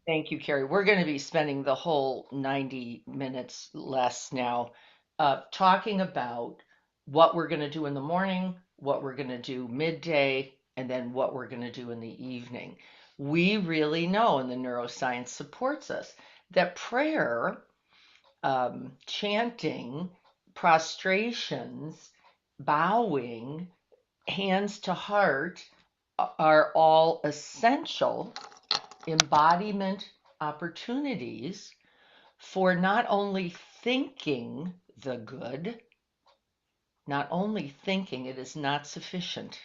Thank you, Carrie. We're going to be spending the whole 90 minutes less now talking about what we're going to do in the morning, what we're going to do midday, and then what we're going to do in the evening. We really know, and the neuroscience supports us, that prayer, chanting, prostrations, bowing, hands to heart are all essential embodiment opportunities for not only thinking the good, not only thinking, it is not sufficient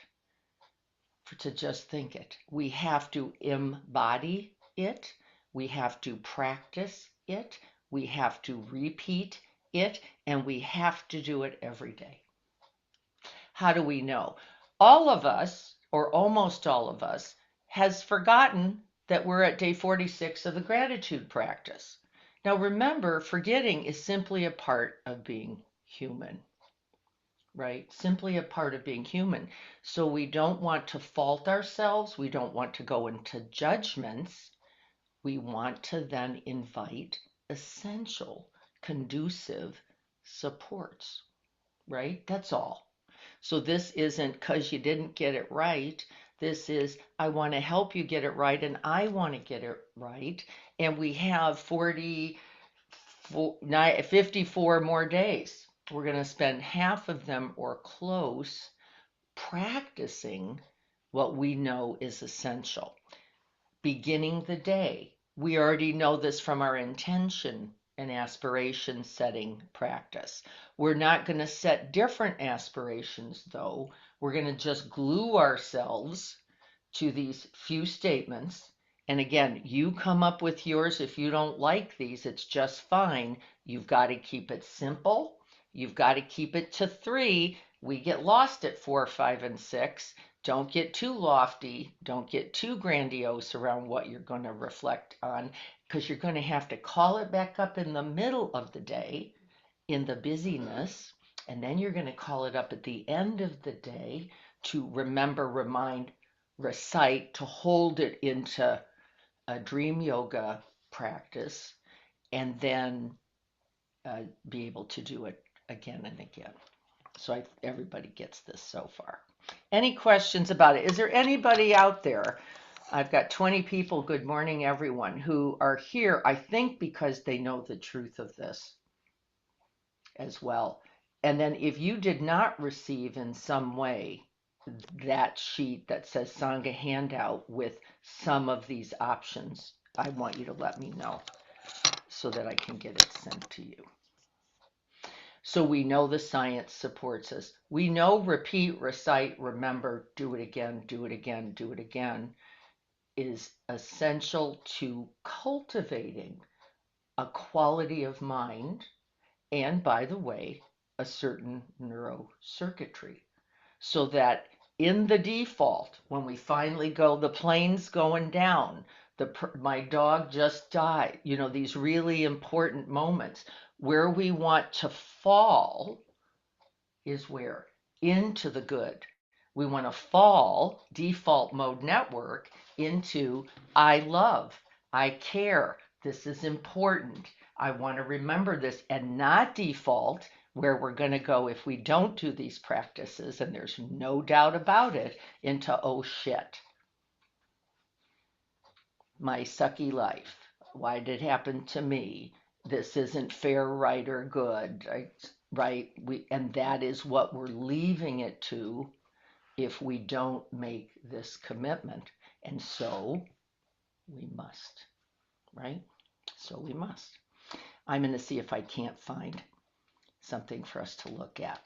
to just think it. We have to embody it, we have to practice it, we have to repeat it, and we have to do it every day. How do we know? All of us, or almost all of us, has forgotten that we're at day 46 of the gratitude practice. Now remember, forgetting is simply a part of being human, right? Simply a part of being human. So we don't want to fault ourselves. We don't want to go into judgments. We want to then invite essential, conducive supports, right? That's all. So this isn't because you didn't get it right. This is, I want to help you get it right, and I want to get it right. And we have 54 more days. We're going to spend half of them or close practicing what we know is essential. Beginning the day. We already know this from our intention and aspiration setting practice. We're not going to set different aspirations, though. We're going to just glue ourselves to these few statements. And again, you come up with yours. If you don't like these, it's just fine. You've got to keep it simple. You've got to keep it to three. We get lost at four, five, and six. Don't get too lofty. Don't get too grandiose around what you're going to reflect on, because you're going to have to call it back up in the middle of the day in the busyness. And then you're going to call it up at the end of the day to remember, remind, recite, to hold it into a dream yoga practice, and then be able to do it again and again. So everybody gets this so far. Any questions about it? Is there anybody out there? I've got 20 people, good morning everyone, who are here, I think because they know the truth of this as well. And then if you did not receive in some way that sheet that says Sangha handout with some of these options, I want you to let me know so that I can get it sent to you. So we know the science supports us. We know repeat, recite, remember, do it again, do it again, do it again is essential to cultivating a quality of mind and, by the way, a certain neurocircuitry. So that in the default, when we finally go, the plane's going down, my dog just died, these really important moments where we want to fall is where? Into the good. We want to fall, default mode network, into I love, I care, this is important, I want to remember this, and not default where we're going to go if we don't do these practices, and there's no doubt about it, into oh shit, my sucky life. Why did it happen to me? This isn't fair, right, or good. Right? And that is what we're leaving it to if we don't make this commitment. And so we must, right? So we must. I'm going to see if I can't find something for us to look at.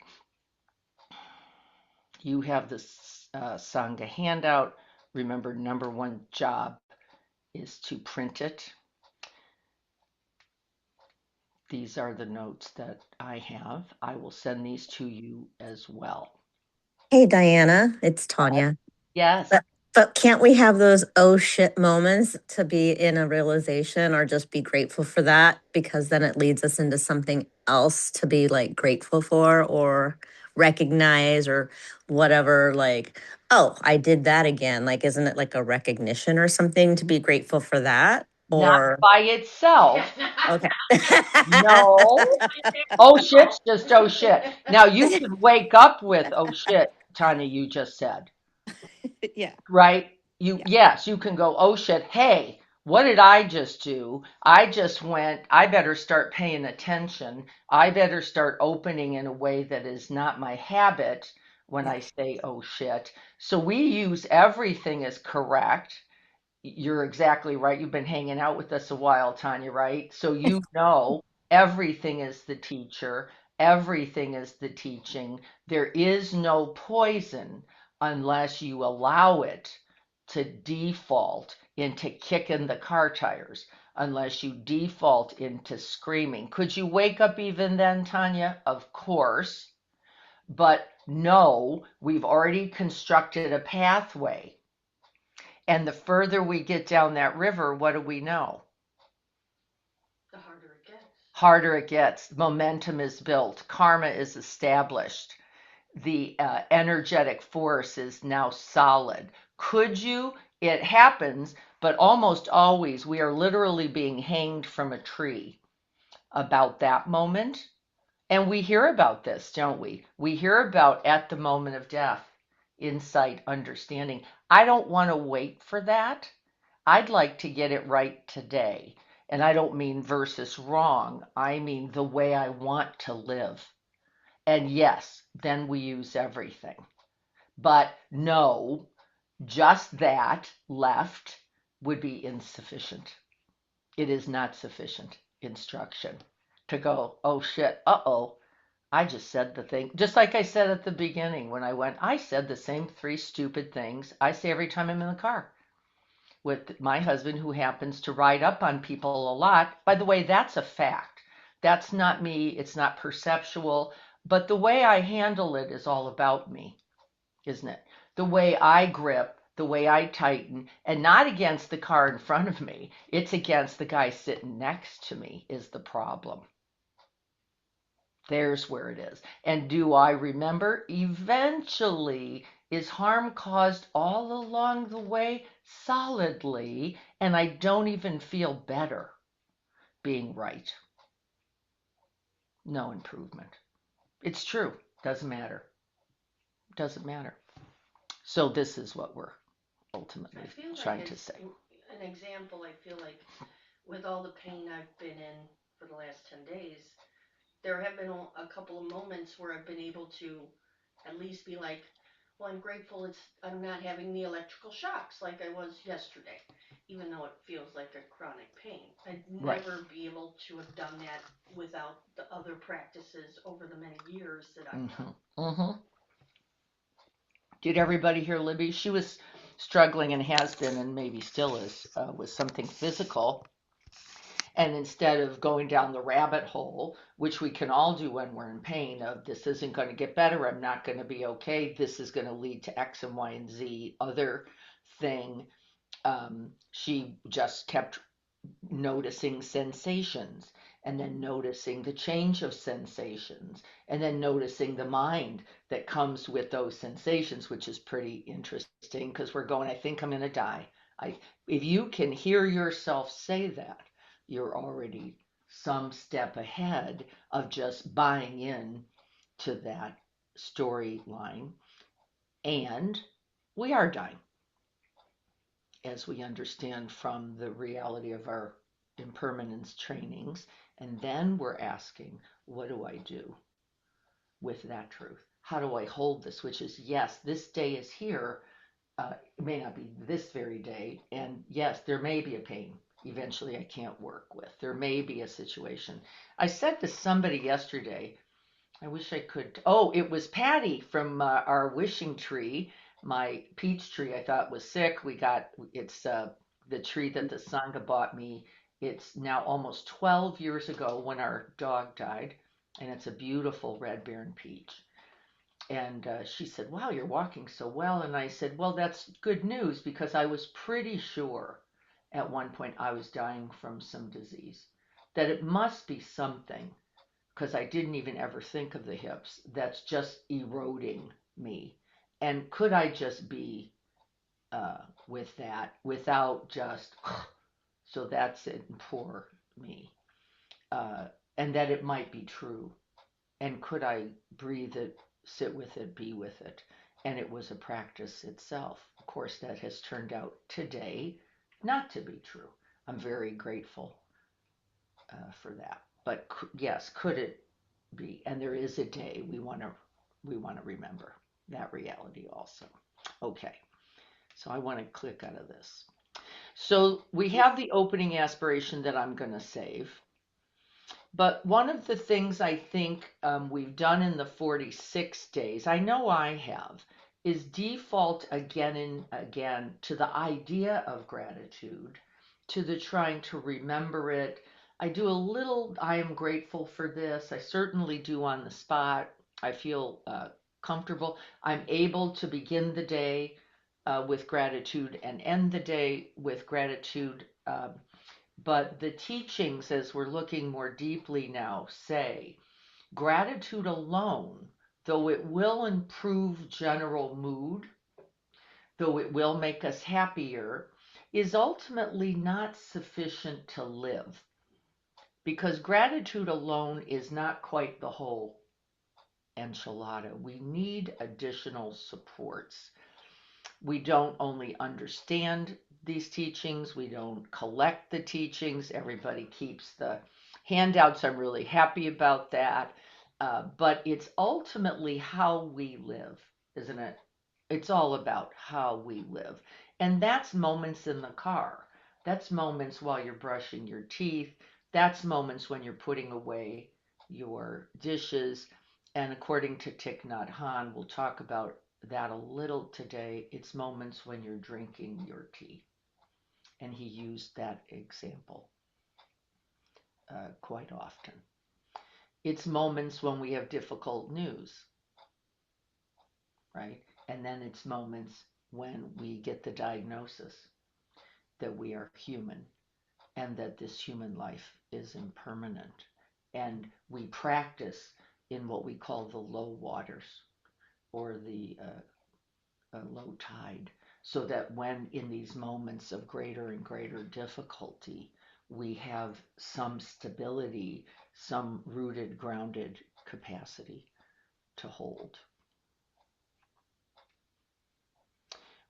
You have this Sangha handout. Remember, number one job is to print it. These are the notes that I have. I will send these to you as well. Hey, Diana, it's Tanya. Yes. But can't we have those oh shit moments to be in a realization or just be grateful for that? Because then it leads us into something else to be like grateful for or recognize or whatever, like, oh, I did that again. Like, isn't it like a recognition or something to be grateful for that? Not Or, by itself. okay. No. Oh shit's just oh shit. Now you can wake up with oh shit, Tanya, you just said. Yeah. Right? You Yeah. yes, you can go, oh shit, hey, what did I just do? I just went, I better start paying attention. I better start opening in a way that is not my habit when Yeah. I say oh shit. So we use everything as correct. You're exactly right. You've been hanging out with us a while, Tanya, right? So you know everything is the teacher, everything is the teaching. There is no poison unless you allow it to default into kicking the car tires, unless you default into screaming. Could you wake up even then, Tanya? Of course. But no, we've already constructed a pathway, and the further we get down that river, what do we know? The harder it gets. Harder it gets. Momentum is built. Karma is established. The energetic force is now solid. Could you? It happens, but almost always we are literally being hanged from a tree about that moment. And we hear about this, don't we? We hear about at the moment of death, insight, understanding. I don't want to wait for that. I'd like to get it right today. And I don't mean versus wrong, I mean the way I want to live. And yes, then we use everything. But no, just that left would be insufficient. It is not sufficient instruction to go, oh shit, uh oh, I just said the thing. Just like I said at the beginning when I went, I said the same three stupid things I say every time I'm in the car with my husband, who happens to ride up on people a lot. By the way, that's a fact. That's not me. It's not perceptual. But the way I handle it is all about me, isn't it? The way I grip, the way I tighten, and not against the car in front of me. It's against the guy sitting next to me is the problem. There's where it is. And do I remember? Eventually, is harm caused all along the way? Solidly. And I don't even feel better being right. No improvement. It's true. Doesn't matter. Doesn't matter. So, this is what we're ultimately I feel like trying to as say. an example, I feel like with all the pain I've been in for the last 10 days, there have been a couple of moments where I've been able to at least be like, well, I'm grateful I'm not having the electrical shocks like I was yesterday, even though it feels like a chronic pain. I'd Right. never be able to have done that without the other practices over the many years that I've done. Mm-hmm. Mm-hmm. Did everybody hear Libby? She was struggling and has been, and maybe still is, with something physical. And instead of going down the rabbit hole, which we can all do when we're in pain, of this isn't going to get better, I'm not going to be okay, this is going to lead to X and Y and Z other thing, she just kept noticing sensations, and then noticing the change of sensations, and then noticing the mind that comes with those sensations, which is pretty interesting because we're going, I think I'm going to die. I, if you can hear yourself say that, you're already some step ahead of just buying in to that storyline. And we are dying, as we understand from the reality of our impermanence trainings. And then we're asking, what do I do with that truth? How do I hold this? Which is, yes, this day is here. It may not be this very day. And yes, there may be a pain eventually I can't work with. There may be a situation. I said to somebody yesterday, I wish I could. Oh, it was Patty from our wishing tree. My peach tree I thought was sick. We got it's the tree that the Sangha bought me. It's now almost 12 years ago when our dog died, and it's a beautiful red baron peach. And she said, "Wow, you're walking so well." And I said, "Well, that's good news because I was pretty sure at one point I was dying from some disease, that it must be something because I didn't even ever think of the hips, that's just eroding me. And could I just be with that without just, so that's it, poor me. Uh, and that it might be true. And could I breathe it, sit with it, be with it? And it was a practice itself. Of course, that has turned out today not to be true. I'm very grateful for that. But yes, could it be? And there is a day we want to remember that reality also. Okay, so I want to click out of this. So we have the opening aspiration that I'm going to save. But one of the things I think we've done in the 46 days, I know I have, is default again and again to the idea of gratitude, to the trying to remember it. I do a little, I am grateful for this. I certainly do on the spot. I feel comfortable. I'm able to begin the day with gratitude and end the day with gratitude. But the teachings, as we're looking more deeply now, say gratitude alone, though it will improve general mood, though it will make us happier, is ultimately not sufficient to live. Because gratitude alone is not quite the whole enchilada. We need additional supports. We don't only understand these teachings, we don't collect the teachings. Everybody keeps the handouts. I'm really happy about that. But it's ultimately how we live, isn't it? It's all about how we live. And that's moments in the car. That's moments while you're brushing your teeth. That's moments when you're putting away your dishes. And according to Thich Nhat Hanh, we'll talk about that a little today. It's moments when you're drinking your tea. And he used that example quite often. It's moments when we have difficult news, right? And then it's moments when we get the diagnosis that we are human and that this human life is impermanent. And we practice in what we call the low waters or the low tide, so that when in these moments of greater and greater difficulty, we have some stability, some rooted, grounded capacity to hold.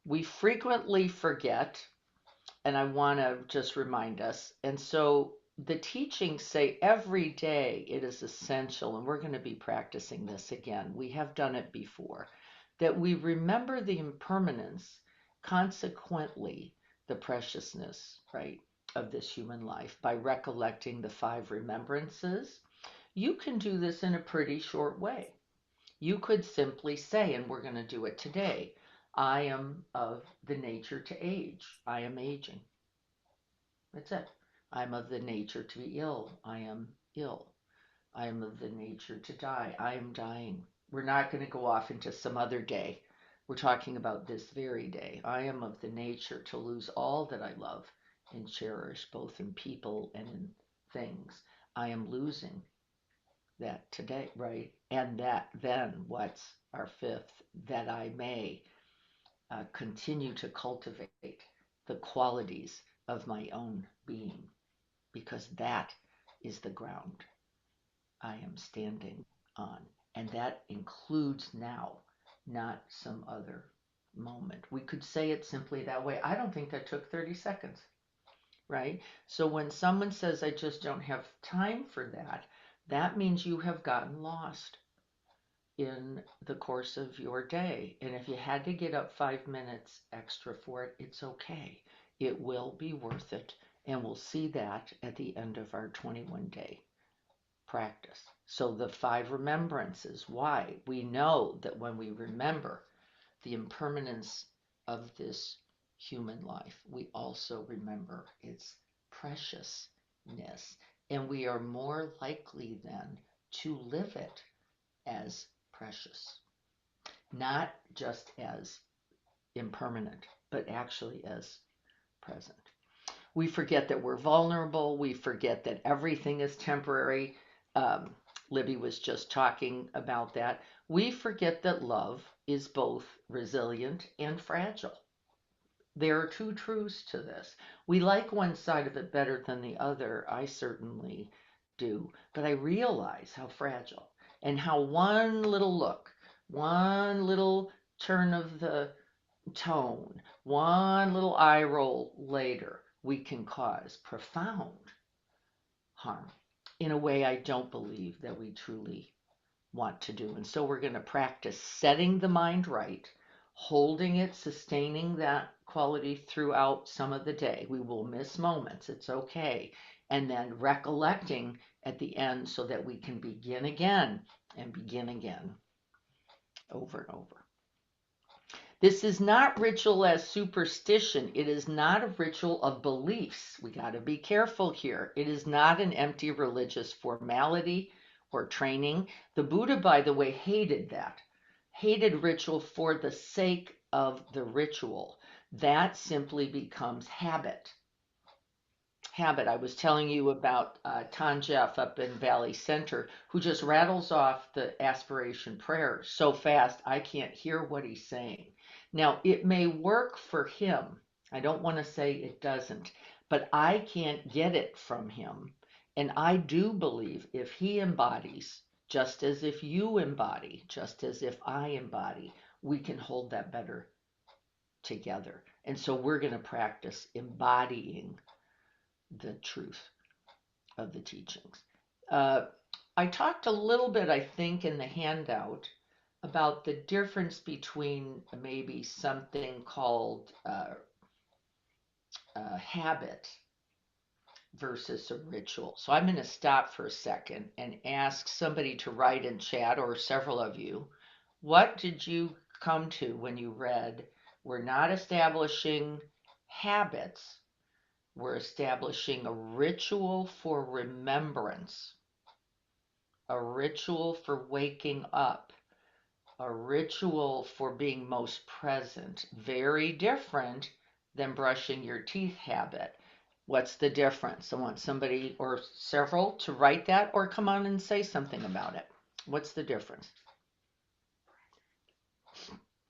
We frequently forget, and I want to just remind us. And so the teachings say every day it is essential, and we're going to be practicing this again. We have done it before, that we remember the impermanence, consequently, the preciousness, right, of this human life by recollecting the 5 remembrances. You can do this in a pretty short way. You could simply say, and we're going to do it today, I am of the nature to age. I am aging. That's it. I'm of the nature to be ill. I am ill. I am of the nature to die. I am dying. We're not going to go off into some other day. We're talking about this very day. I am of the nature to lose all that I love and cherish, both in people and in things. I am losing that today, right? And that then what's our 5th? That I may continue to cultivate the qualities of my own being, because that is the ground I am standing on. And that includes now, not some other moment. We could say it simply that way. I don't think that took 30 seconds, right? So when someone says, I just don't have time for that, that means you have gotten lost in the course of your day. And if you had to get up 5 minutes extra for it, it's okay. It will be worth it. And we'll see that at the end of our 21-day practice. So the 5 remembrances, why? We know that when we remember the impermanence of this human life, we also remember its preciousness. And we are more likely then to live it as precious, not just as impermanent, but actually as present. We forget that we're vulnerable. We forget that everything is temporary. Libby was just talking about that. We forget that love is both resilient and fragile. There are two truths to this. We like one side of it better than the other. I certainly do. But I realize how fragile and how one little look, one little turn of the tone, one little eye roll later, we can cause profound harm in a way I don't believe that we truly want to do. And so we're going to practice setting the mind right, holding it, sustaining that quality throughout some of the day. We will miss moments, it's okay. And then recollecting at the end so that we can begin again and begin again over and over. This is not ritual as superstition. It is not a ritual of beliefs. We got to be careful here. It is not an empty religious formality or training. The Buddha, by the way, hated that, hated ritual for the sake of the ritual. That simply becomes habit. Habit. I was telling you about Ton Jeff up in Valley Center, who just rattles off the aspiration prayer so fast I can't hear what he's saying. Now, it may work for him. I don't want to say it doesn't, but I can't get it from him. And I do believe if he embodies, just as if you embody, just as if I embody, we can hold that better together. And so we're going to practice embodying the truth of the teachings. I talked a little bit, I think, in the handout about the difference between maybe something called habit versus a ritual. So I'm going to stop for a second and ask somebody to write in chat, or several of you, what did you come to when you read, we're not establishing habits, we're establishing a ritual for remembrance, a ritual for waking up, a ritual for being most present. Very different than brushing your teeth habit. What's the difference? I want somebody or several to write that or come on and say something about it. What's the difference?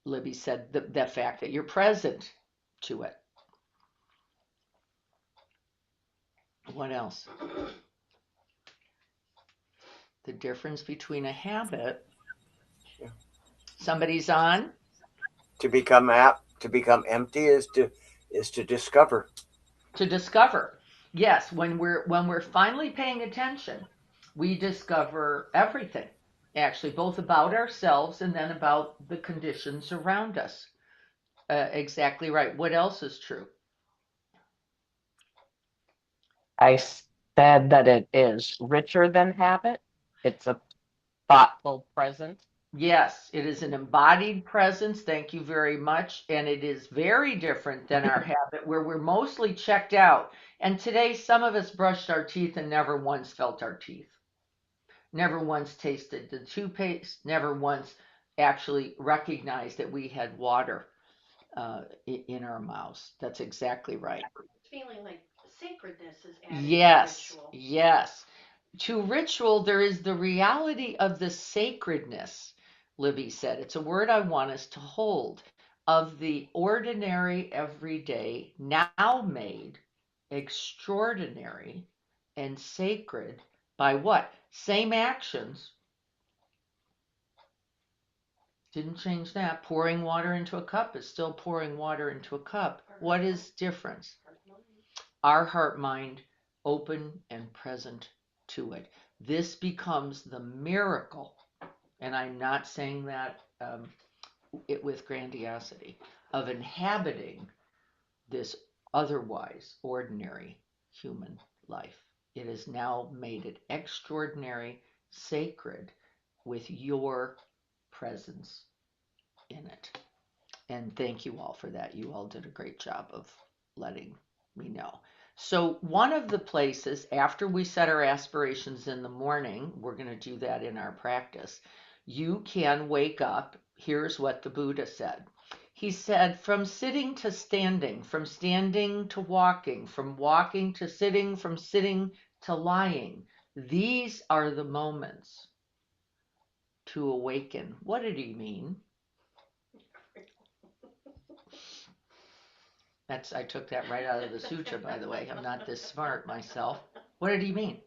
Libby said the fact that you're present to it. What else? The difference between a habit. Yeah. Somebody's on. To become empty is to discover. To discover. Yes, when we're finally paying attention, we discover everything. Actually, both about ourselves and then about the conditions around us. Exactly right. What else is true? I said that it is richer than habit. It's a thoughtful presence. Yes, it is an embodied presence. Thank you very much. And it is very different than our habit where we're mostly checked out. And today, some of us brushed our teeth and never once felt our teeth, never once tasted the toothpaste, never once actually recognized that we had water in our mouths. That's exactly right. Feeling like sacredness is added Yes, to ritual. yes. To ritual, there is the reality of the sacredness, Libby said. It's a word I want us to hold, of the ordinary, everyday, now made extraordinary and sacred by what? Same actions. Didn't change that. Pouring water into a cup is still pouring water into a cup. What is difference? Our heart mind open and present to it. This becomes the miracle, and I'm not saying that it with grandiosity, of inhabiting this otherwise ordinary human life. It has now made it extraordinary, sacred, with your presence in it. And thank you all for that. You all did a great job of letting me know. So one of the places, after we set our aspirations in the morning, we're going to do that in our practice, you can wake up. Here's what the Buddha said. He said, from sitting to standing, from standing to walking, from walking to sitting, from sitting to lying, these are the moments to awaken. What did he mean? I took that right out of the sutra, by the way. I'm not this smart myself. What did he mean?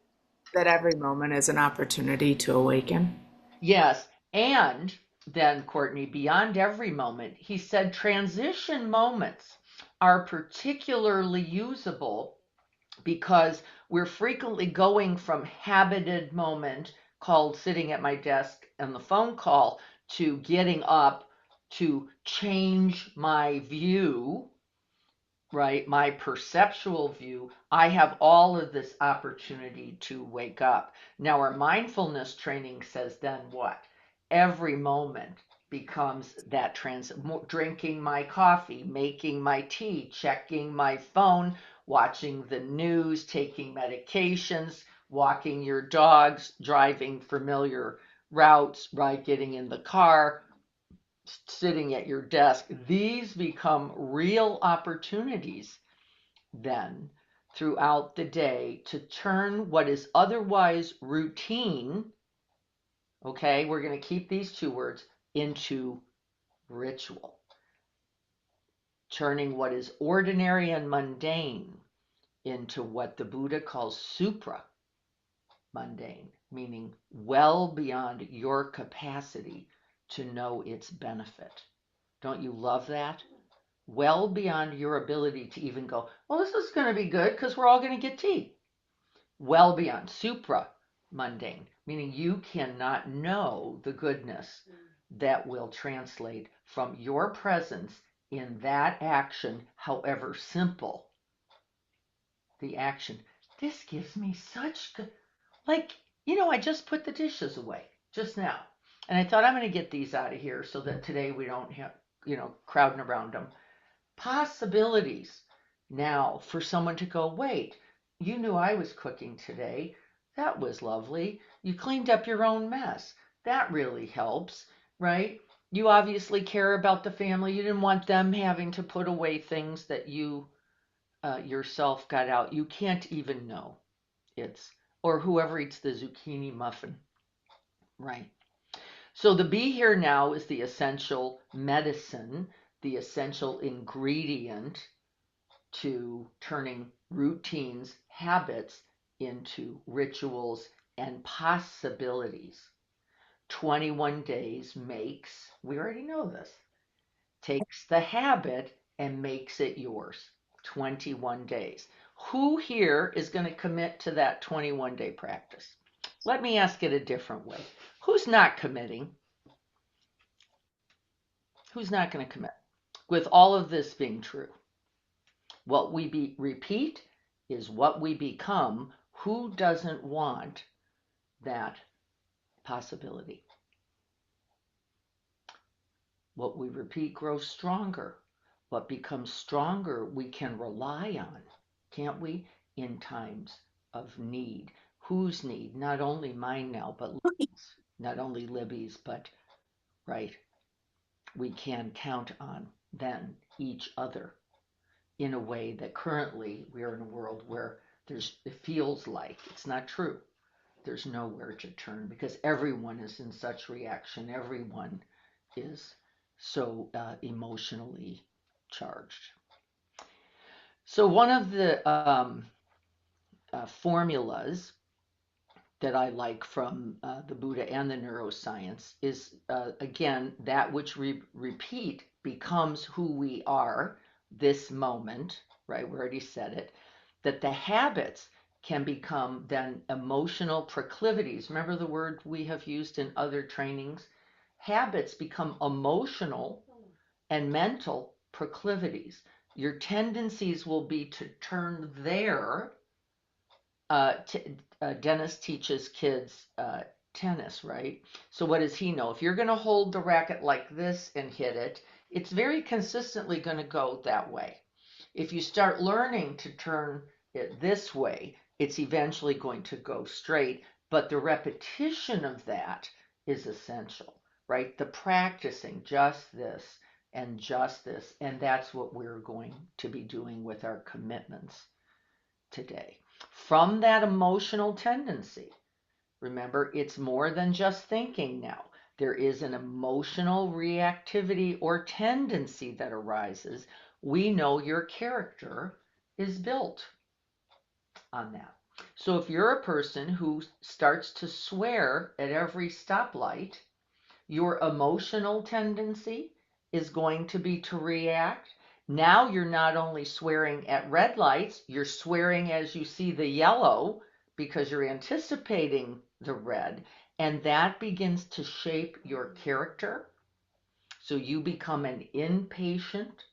That every moment is an opportunity to awaken. Yes. And then, Courtney, beyond every moment, he said transition moments are particularly usable because we're frequently going from habited moment called sitting at my desk and the phone call to getting up to change my view, right? My perceptual view. I have all of this opportunity to wake up. Now, our mindfulness training says then what? Every moment becomes that drinking my coffee, making my tea, checking my phone, watching the news, taking medications, walking your dogs, driving familiar routes, right? Getting in the car, sitting at your desk. These become real opportunities then throughout the day to turn what is otherwise routine, okay, we're going to keep these two words, into ritual. Turning what is ordinary and mundane into what the Buddha calls supra mundane, meaning well beyond your capacity to know its benefit. Don't you love that? Well beyond your ability to even go, well, this is going to be good because we're all going to get tea. Well beyond supra mundane, meaning you cannot know the goodness that will translate from your presence in that action, however simple the action. This gives me such good, like, I just put the dishes away just now. And I thought I'm going to get these out of here so that today we don't have, crowding around them. Possibilities now for someone to go, wait, you knew I was cooking today. That was lovely. You cleaned up your own mess. That really helps, right? You obviously care about the family. You didn't want them having to put away things that you yourself got out. You can't even know it's, or whoever eats the zucchini muffin, right? So the be here now is the essential medicine, the essential ingredient to turning routines, habits into rituals and possibilities. 21 days makes, we already know this, takes the habit and makes it yours. 21 days. Who here is going to commit to that 21-day practice? Let me ask it a different way. Who's not committing? Who's not going to commit? With all of this being true, what we repeat is what we become. Who doesn't want that possibility? What we repeat grows stronger. What becomes stronger we can rely on, can't we? In times of need. Whose need? Not only mine now, but Libby's. Not only Libby's, but, right, we can count on then each other in a way that currently we are in a world where it feels like it's not true. There's nowhere to turn because everyone is in such reaction. Everyone is so emotionally charged. So one of the formulas that I like from the Buddha and the neuroscience is, again, that which we repeat becomes who we are this moment, right? We already said it, that the habits can become then emotional proclivities. Remember the word we have used in other trainings? Habits become emotional and mental proclivities. Your tendencies will be to turn there. Dennis teaches kids tennis, right? So what does he know? If you're going to hold the racket like this and hit it, it's very consistently going to go that way. If you start learning to turn it this way, it's eventually going to go straight. But the repetition of that is essential, right? The practicing just this and just this. And that's what we're going to be doing with our commitments today. From that emotional tendency, remember, it's more than just thinking now. there is an emotional reactivity or tendency that arises, we know your character is built on that. So if you're a person who starts to swear at every stoplight, your emotional tendency is going to be to react. Now you're not only swearing at red lights, you're swearing as you see the yellow because you're anticipating the red, and that begins to shape your character. So you become an impatient,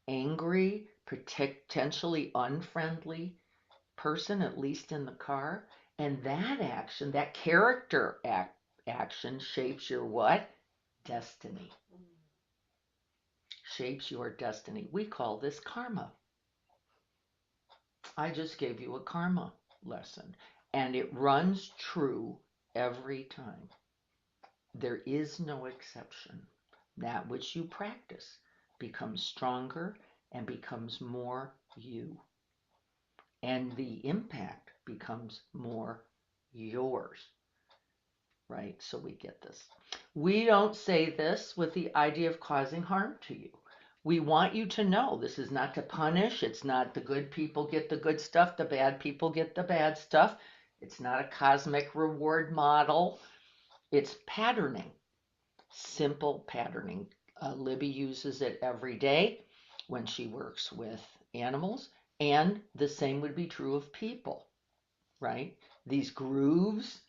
angry, potentially unfriendly person, at least in the car. And that action, that character action shapes your what? Destiny. Shapes your destiny. We call this karma. I just gave you a karma lesson, and it runs true every time. There is no exception. That which you practice becomes stronger and becomes more you, and the impact becomes more yours. Right? So we get this. We don't say this with the idea of causing harm to you. We want you to know this is not to punish. It's not the good people get the good stuff, the bad people get the bad stuff. It's not a cosmic reward model. It's patterning, simple patterning. Libby uses it every day when she works with animals, and the same would be true of people, right? These grooves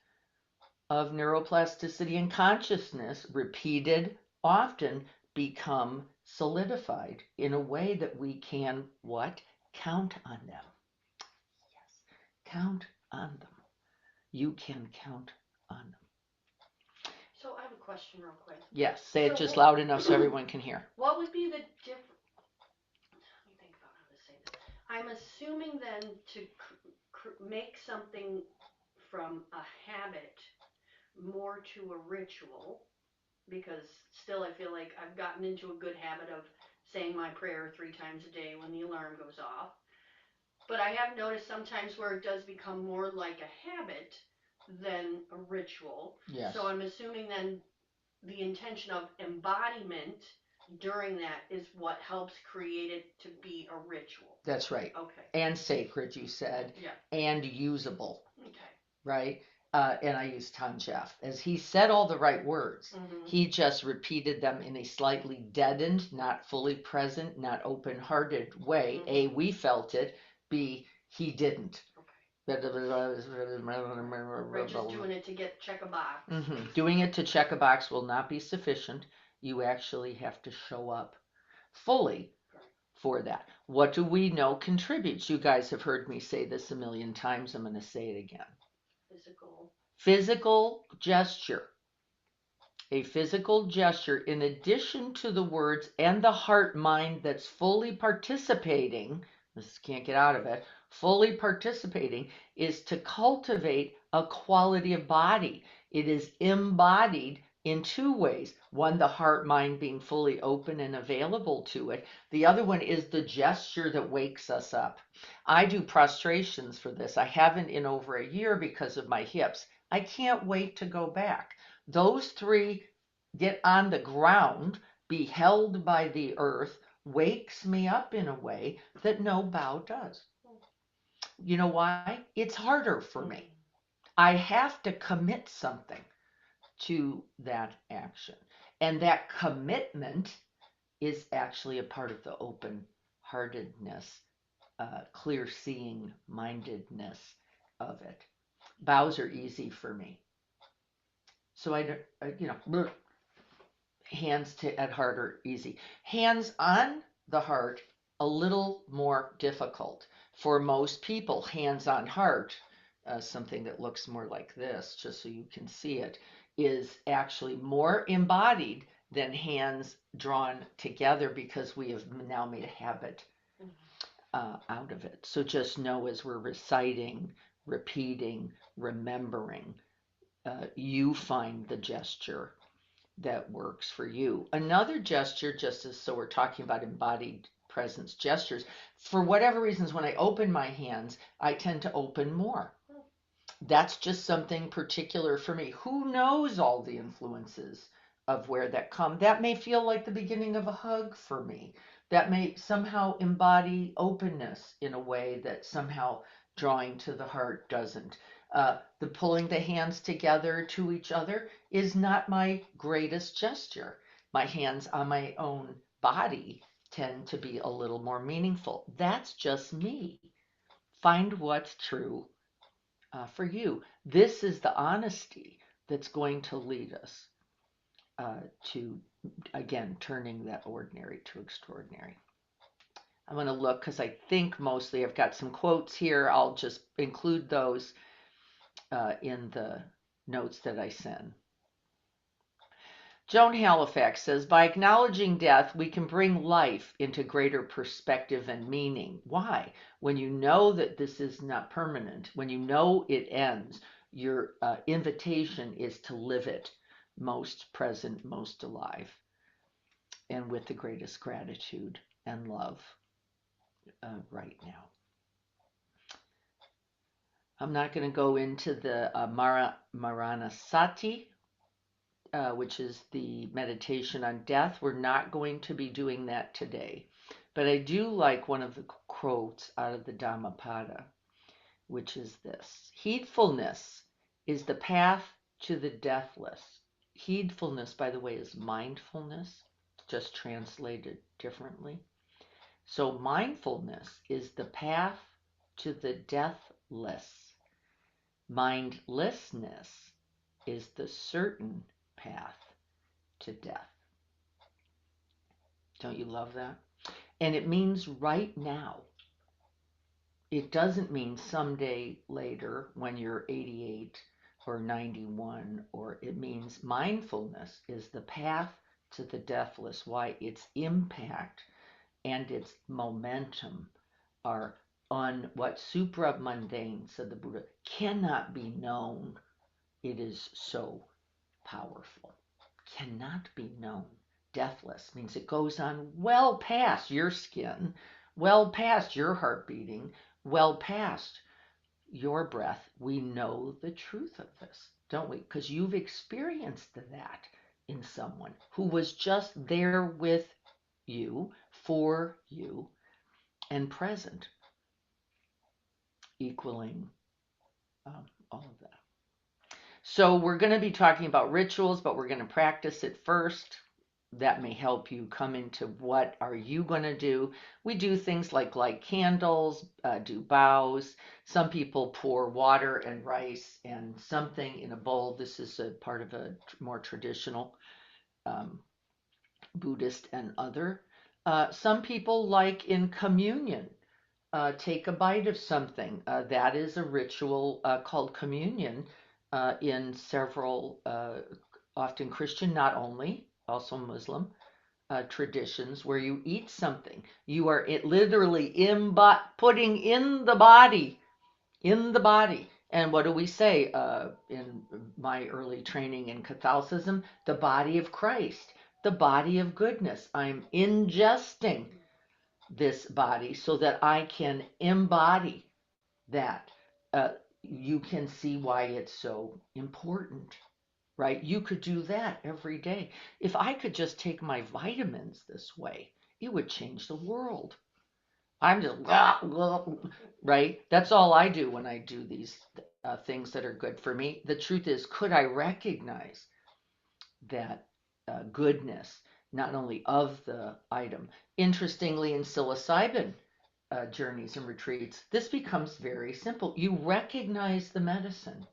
of neuroplasticity and consciousness, repeated often, become solidified in a way that we can what? Count on them. Yes, count on them. You can count on them. So I have a question real quick. Yes, say it just loud enough so everyone can hear. What would be the difference? Let me think about how to say this. I'm assuming then to make something from a habit more to a ritual, because still I feel like I've gotten into a good habit of saying my prayer 3 times a day when the alarm goes off. But I have noticed sometimes where it does become more like a habit than a ritual. Yes. So I'm assuming then the intention of embodiment during that is what helps create it to be a ritual. That's right. Okay. And sacred, you said. Yeah. And usable. Okay. Right? And I used Tom Jeff. As he said all the right words, he just repeated them in a slightly deadened, not fully present, not open-hearted way. A, we felt it. B, he didn't. Okay. Right, just doing it to check a box. Doing it to check a box will not be sufficient. You actually have to show up fully for that. What do we know contributes? You guys have heard me say this a million times. I'm going to say it again. Physical gesture. A physical gesture, in addition to the words and the heart mind that's fully participating, this can't get out of it, fully participating, is to cultivate a quality of body. It is embodied in 2 ways. One, the heart mind being fully open and available to it. The other one is the gesture that wakes us up. I do prostrations for this. I haven't in over a year because of my hips. I can't wait to go back. Those 3, get on the ground, be held by the earth, wakes me up in a way that no bow does. You know why? It's harder for me. I have to commit something to that action. And that commitment is actually a part of the open-heartedness, clear-seeing mindedness of it. Bows are easy for me. So hands at heart are easy. Hands on the heart, a little more difficult. For most people, hands on heart, something that looks more like this, just so you can see it, is actually more embodied than hands drawn together because we have now made a habit out of it. So just know as we're reciting, repeating, remembering, you find the gesture that works for you. Another gesture, just as so we're talking about embodied presence gestures, for whatever reasons, when I open my hands, I tend to open more. That's just something particular for me. Who knows all the influences of where that comes. That may feel like the beginning of a hug for me. That may somehow embody openness in a way that somehow drawing to the heart doesn't. The pulling the hands together to each other is not my greatest gesture. My hands on my own body tend to be a little more meaningful. That's just me. Find what's true for you. This is the honesty that's going to lead us to, again, turning that ordinary to extraordinary. I'm going to look because I think mostly I've got some quotes here. I'll just include those in the notes that I send. Joan Halifax says, by acknowledging death, we can bring life into greater perspective and meaning. Why? When you know that this is not permanent, when you know it ends, your invitation is to live it most present, most alive, and with the greatest gratitude and love right now. I'm not going to go into the Maranasati, which is the meditation on death. We're not going to be doing that today. But I do like one of the quotes out of the Dhammapada, which is this: heedfulness is the path to the deathless. Heedfulness, by the way, is mindfulness, just translated differently. So mindfulness is the path to the deathless. Mindlessness is the certain path to death. Don't you love that? And it means right now. It doesn't mean someday later when you're 88 or 91, or it means mindfulness is the path to the deathless. Why? Its impact and its momentum are on what supramundane, said the Buddha, cannot be known. It is so powerful. Cannot be known. Deathless means it goes on well past your skin, well past your heart beating, well past your breath. We know the truth of this, don't we? Because you've experienced that in someone who was just there with you, for you, and present, equaling all of that. So we're going to be talking about rituals, but we're going to practice it first. That may help you come into what are you going to do. We do things like light candles, do bows. Some people pour water and rice and something in a bowl. This is a part of a more traditional Buddhist and other. Some people, like in communion, take a bite of something. That is a ritual called communion in several, often Christian, not only, also Muslim traditions, where you eat something. You are literally putting in the body, And what do we say in my early training in Catholicism? The body of Christ, the body of goodness. I'm ingesting this body so that I can embody that. You can see why it's so important, right? You could do that every day. If I could just take my vitamins this way, it would change the world. I'm just, right? That's all I do when I do these things that are good for me. The truth is, could I recognize that goodness, not only of the item? Interestingly, in psilocybin journeys and retreats, this becomes very simple. You recognize the medicine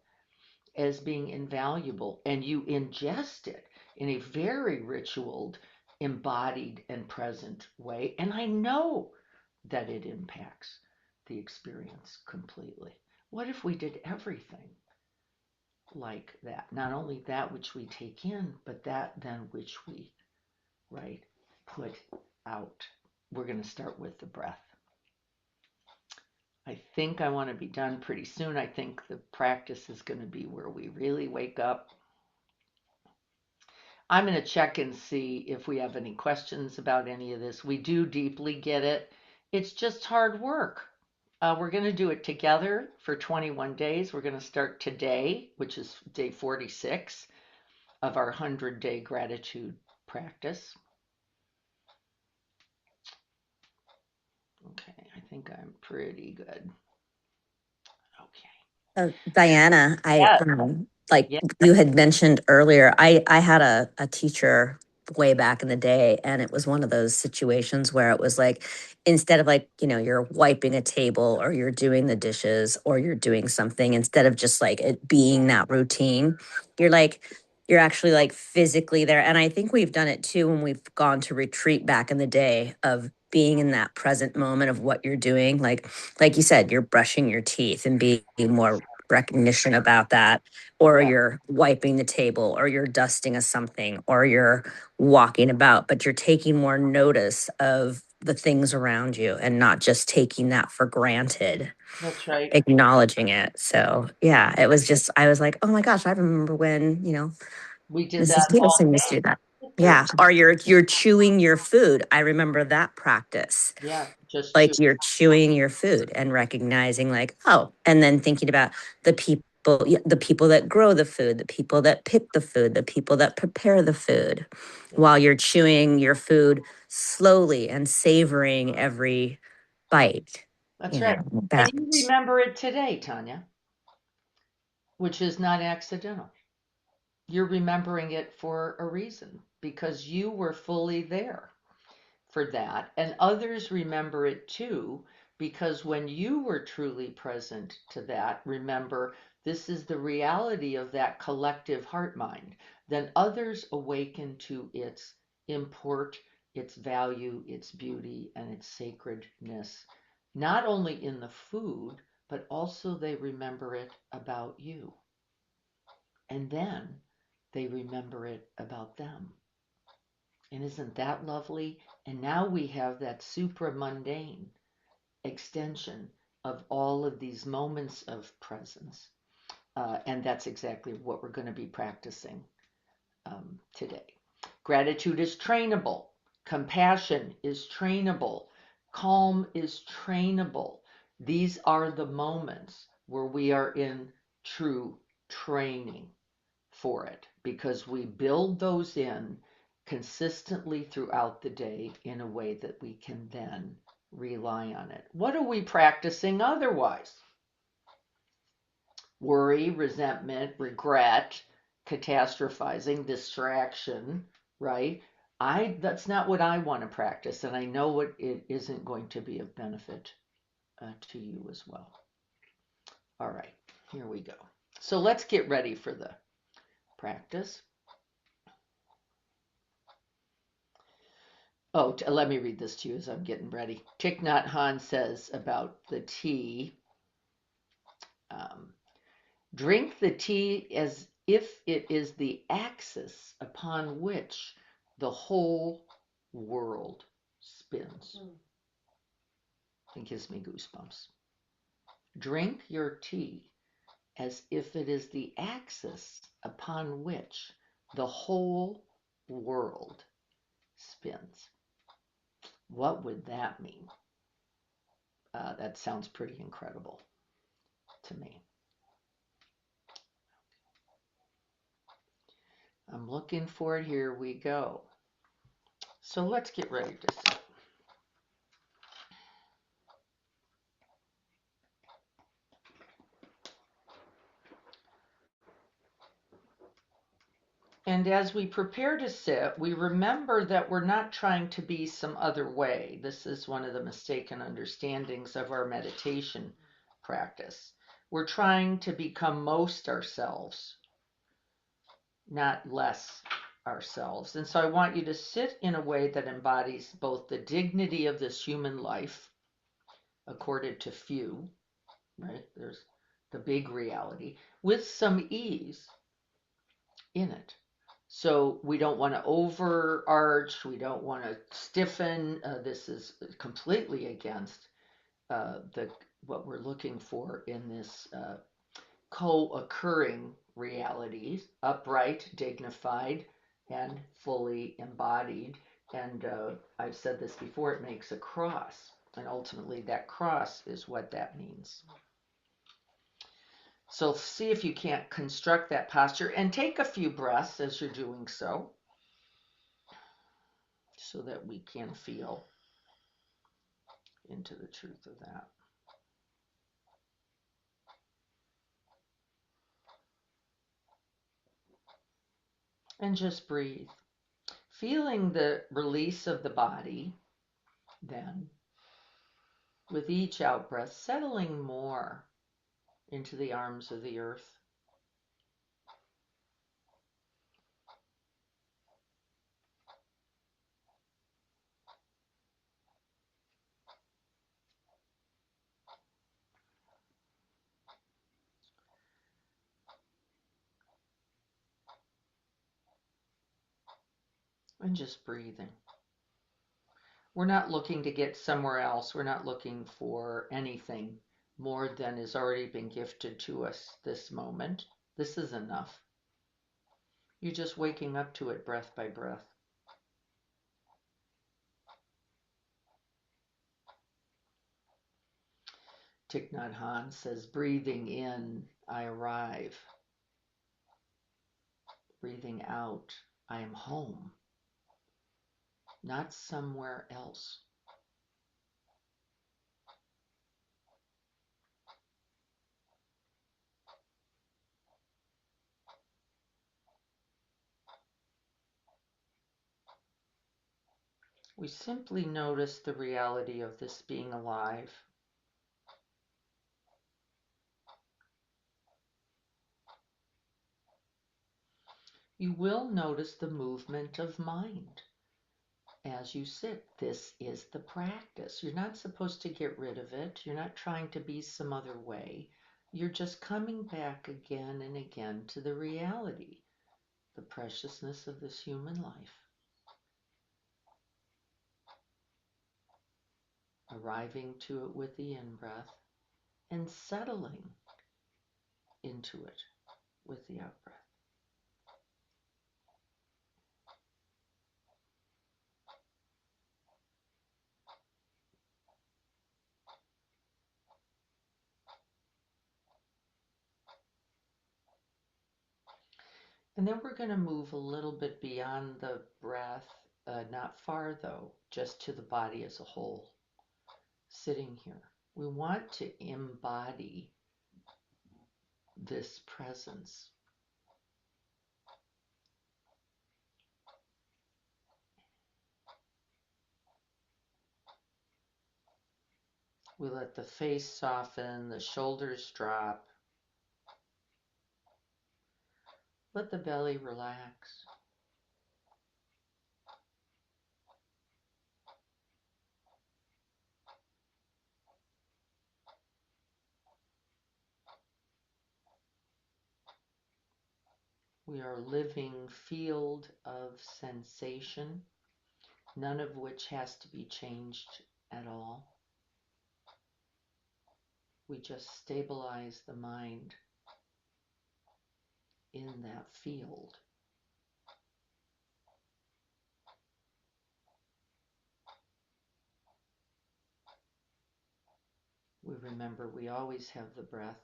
as being invaluable and you ingest it in a very ritualed, embodied, and present way. And I know that it impacts the experience completely. What if we did everything like that? Not only that which we take in, but that then which we, right, put out. We're going to start with the breath. I think I want to be done pretty soon. I think the practice is going to be where we really wake up. I'm going to check and see if we have any questions about any of this. We do deeply get it. It's just hard work. We're going to do it together for 21 days. We're going to start today, which is day 46 of our 100-day gratitude practice. Okay, I think I'm pretty good. Okay. Diana, Yes. like Yes. you had mentioned earlier, I had a teacher way back in the day, and it was one of those situations where it was like, instead of like, you're wiping a table or you're doing the dishes or you're doing something, instead of just like it being that routine, you're like, you're actually like physically there. And I think we've done it too when we've gone to retreat back in the day, of being in that present moment of what you're doing. Like you said, you're brushing your teeth and being more recognition about that, or Yeah, you're wiping the table, or you're dusting a something, or you're walking about, but you're taking more notice of the things around you and not just taking that for granted, that's right. acknowledging it. So yeah, it was just, I was like, oh my gosh, I remember when, We did Mrs. that all Peterson used to do that. day. There. Yeah. Or you're chewing your food. I remember that practice, Yeah, just chew. like you're chewing your food and recognizing like, oh, and then thinking about the people, the people that grow the food, the people that pick the food, the people that prepare the food, while you're chewing your food slowly and savoring every bite. That's you right. know And that you remember it today, Tanya, which is not accidental. You're remembering it for a reason because you were fully there for that. And others remember it too because when you were truly present to that, remember this is the reality of that collective heart mind, then others awaken to its import, its value, its beauty, and its sacredness, not only in the food, but also they remember it about you. And then they remember it about them. And isn't that lovely? And now we have that supramundane extension of all of these moments of presence. And that's exactly what we're going to be practicing today. Gratitude is trainable. Compassion is trainable. Calm is trainable. These are the moments where we are in true training for it because we build those in consistently throughout the day in a way that we can then rely on it. What are we practicing otherwise? Worry, resentment, regret, catastrophizing, distraction, right? That's not what I want to practice, and I know it isn't going to be of benefit to you as well. All right, here we go. So let's get ready for the practice. Oh, let me read this to you as I'm getting ready. Thich Nhat Hanh says about the tea, um, drink the tea as if it is the axis upon which the whole world spins. It gives me goosebumps. Drink your tea as if it is the axis upon which the whole world spins. What would that mean? That sounds pretty incredible to me. I'm looking for it. Here we go. So let's get ready to sit. And as we prepare to sit, we remember that we're not trying to be some other way. This is one of the mistaken understandings of our meditation practice. We're trying to become most ourselves, not less ourselves. And so I want you to sit in a way that embodies both the dignity of this human life, accorded to few, right? There's the big reality, with some ease in it. So we don't want to overarch, we don't want to stiffen. This is completely against the what we're looking for in this co-occurring realities, upright, dignified, and fully embodied. And I've said this before, it makes a cross. And ultimately, that cross is what that means. So see if you can't construct that posture and take a few breaths as you're doing so that we can feel into the truth of that. And just breathe. Feeling the release of the body, then, with each out breath, settling more into the arms of the earth. And just breathing. We're not looking to get somewhere else. We're not looking for anything more than has already been gifted to us this moment. This is enough. You're just waking up to it breath by breath. Thich Nhat Hanh says, breathing in, I arrive. Breathing out, I am home, not somewhere else. We simply notice the reality of this being alive. You will notice the movement of mind as you sit. This is the practice. You're not supposed to get rid of it. You're not trying to be some other way. You're just coming back again and again to the reality, the preciousness of this human life. Arriving to it with the in-breath and settling into it with the out-breath. And then we're going to move a little bit beyond the breath, not far though, just to the body as a whole, sitting here. We want to embody this presence. We let the face soften, the shoulders drop. Let the belly relax. We are a living field of sensation, none of which has to be changed at all. We just stabilize the mind in that field. We remember we always have the breath.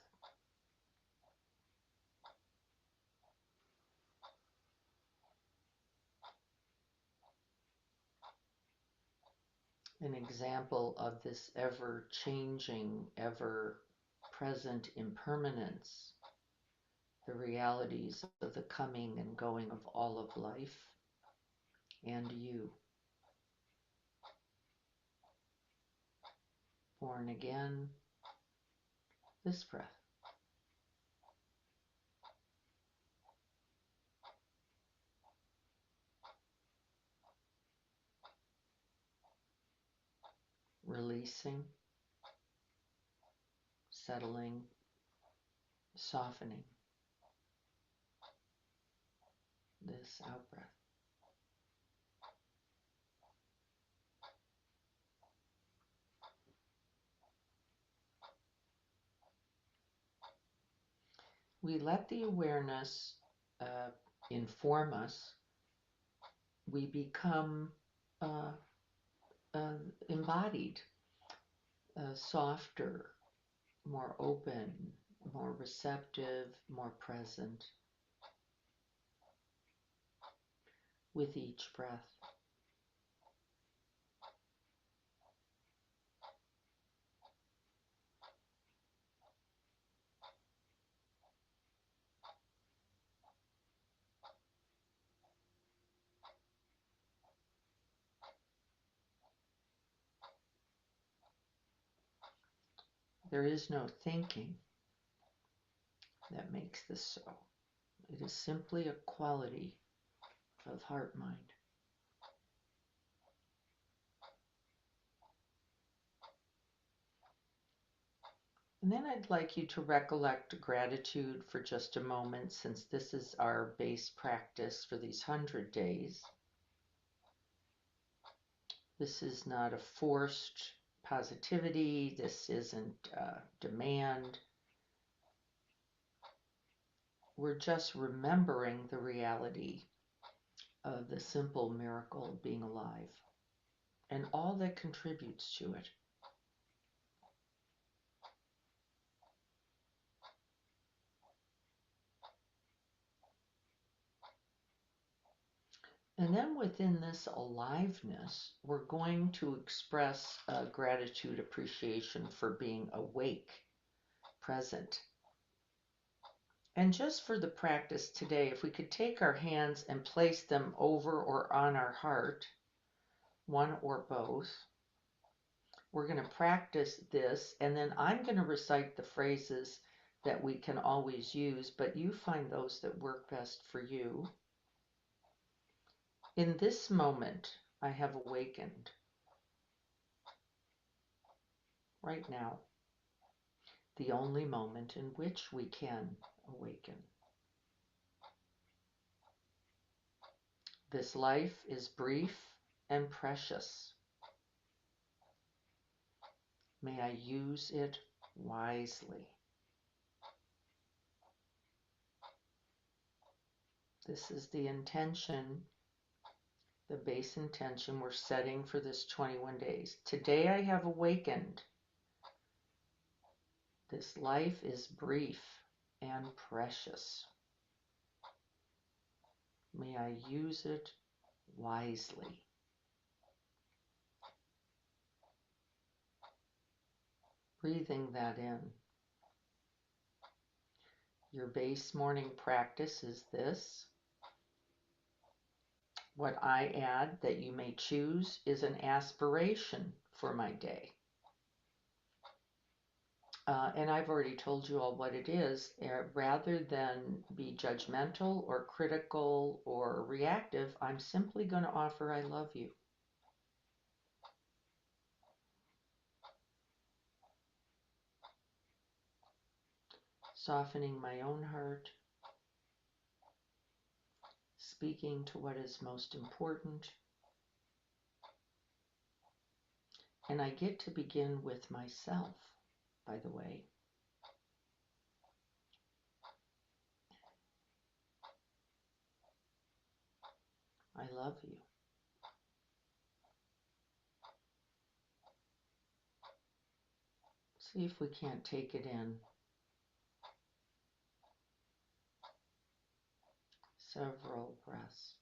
An example of this ever-changing, ever-present impermanence, the realities of the coming and going of all of life and you. Born again, this breath. Releasing, settling, softening this out breath. We let the awareness inform us. We become embodied, softer, more open, more receptive, more present with each breath. There is no thinking that makes this so. It is simply a quality of heart-mind. And then I'd like you to recollect gratitude for just a moment, since this is our base practice for these 100 days. This is not a forced positivity. This isn't demand. We're just remembering the reality of the simple miracle of being alive and all that contributes to it. And then within this aliveness, we're going to express gratitude, appreciation for being awake, present. And just for the practice today, if we could take our hands and place them over or on our heart, one or both, we're going to practice this, and then I'm going to recite the phrases that we can always use, but you find those that work best for you. In this moment, I have awakened. Right now, the only moment in which we can awaken. This life is brief and precious. May I use it wisely. This is the intention, the base intention we're setting for this 21 days. Today I have awakened. This life is brief and precious. May I use it wisely. Breathing that in. Your base morning practice is this. What I add that you may choose is an aspiration for my day. And I've already told you all what it is. Rather than be judgmental or critical or reactive, I'm simply going to offer I love you. Softening my own heart, speaking to what is most important. And I get to begin with myself, by the way. I love you. See if we can't take it in. Several breaths.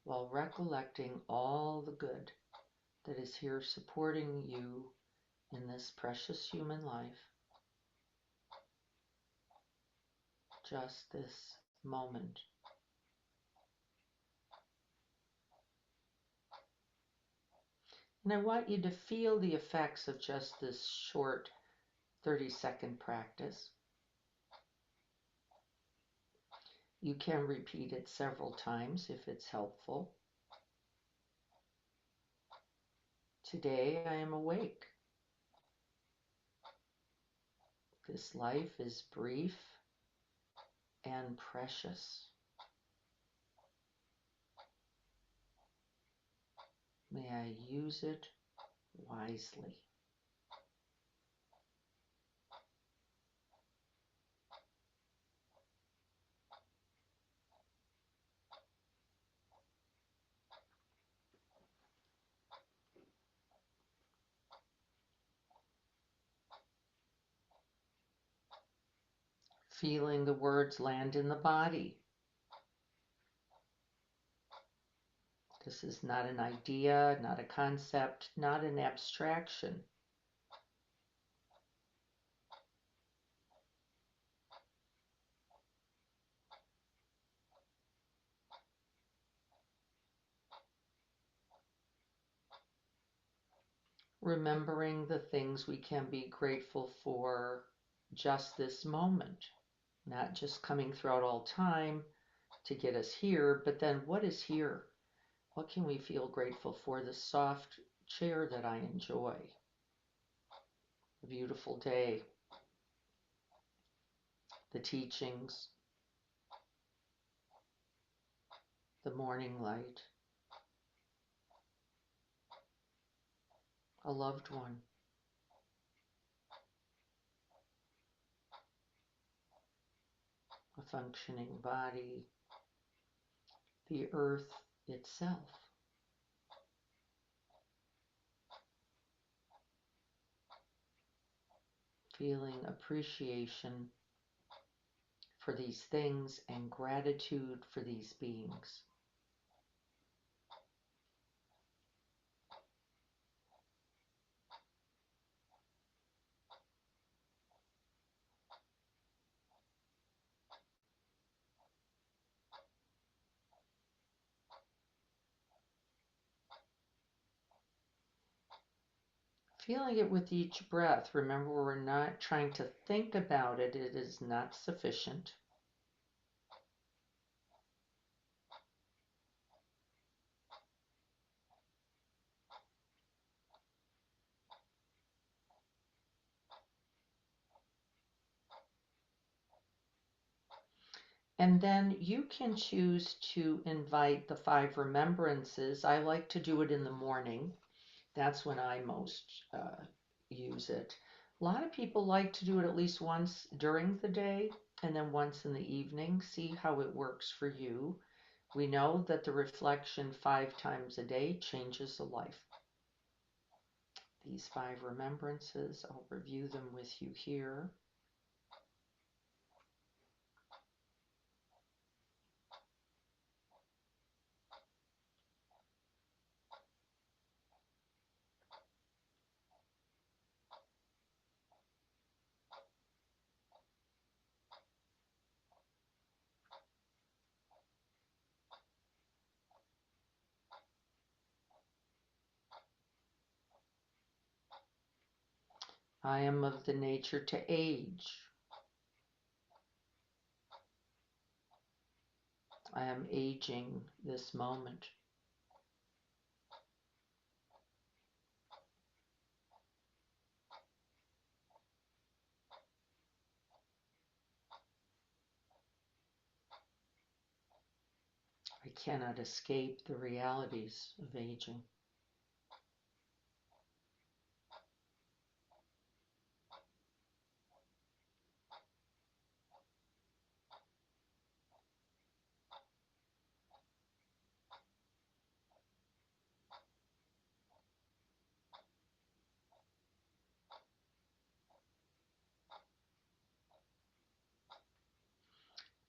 While recollecting all the good that is here supporting you in this precious human life, just this moment. And I want you to feel the effects of just this short 30-second practice. You can repeat it several times if it's helpful. Today I am awake. This life is brief and precious. May I use it wisely. Feeling the words land in the body. This is not an idea, not a concept, not an abstraction. Remembering the things we can be grateful for just this moment, not just coming throughout all time to get us here, but then what is here? What can we feel grateful for? The soft chair that I enjoy, a beautiful day, the teachings, the morning light, a loved one, a functioning body, the earth itself. Feeling appreciation for these things and gratitude for these beings. Feeling it with each breath. Remember, we're not trying to think about it. It is not sufficient. And then you can choose to invite the 5 remembrances. I like to do it in the morning. That's when I most use it. A lot of people like to do it at least once during the day and then once in the evening. See how it works for you. We know that the reflection 5 times a day changes a life. These 5 remembrances, I'll review them with you here. I am of the nature to age. I am aging this moment. I cannot escape the realities of aging.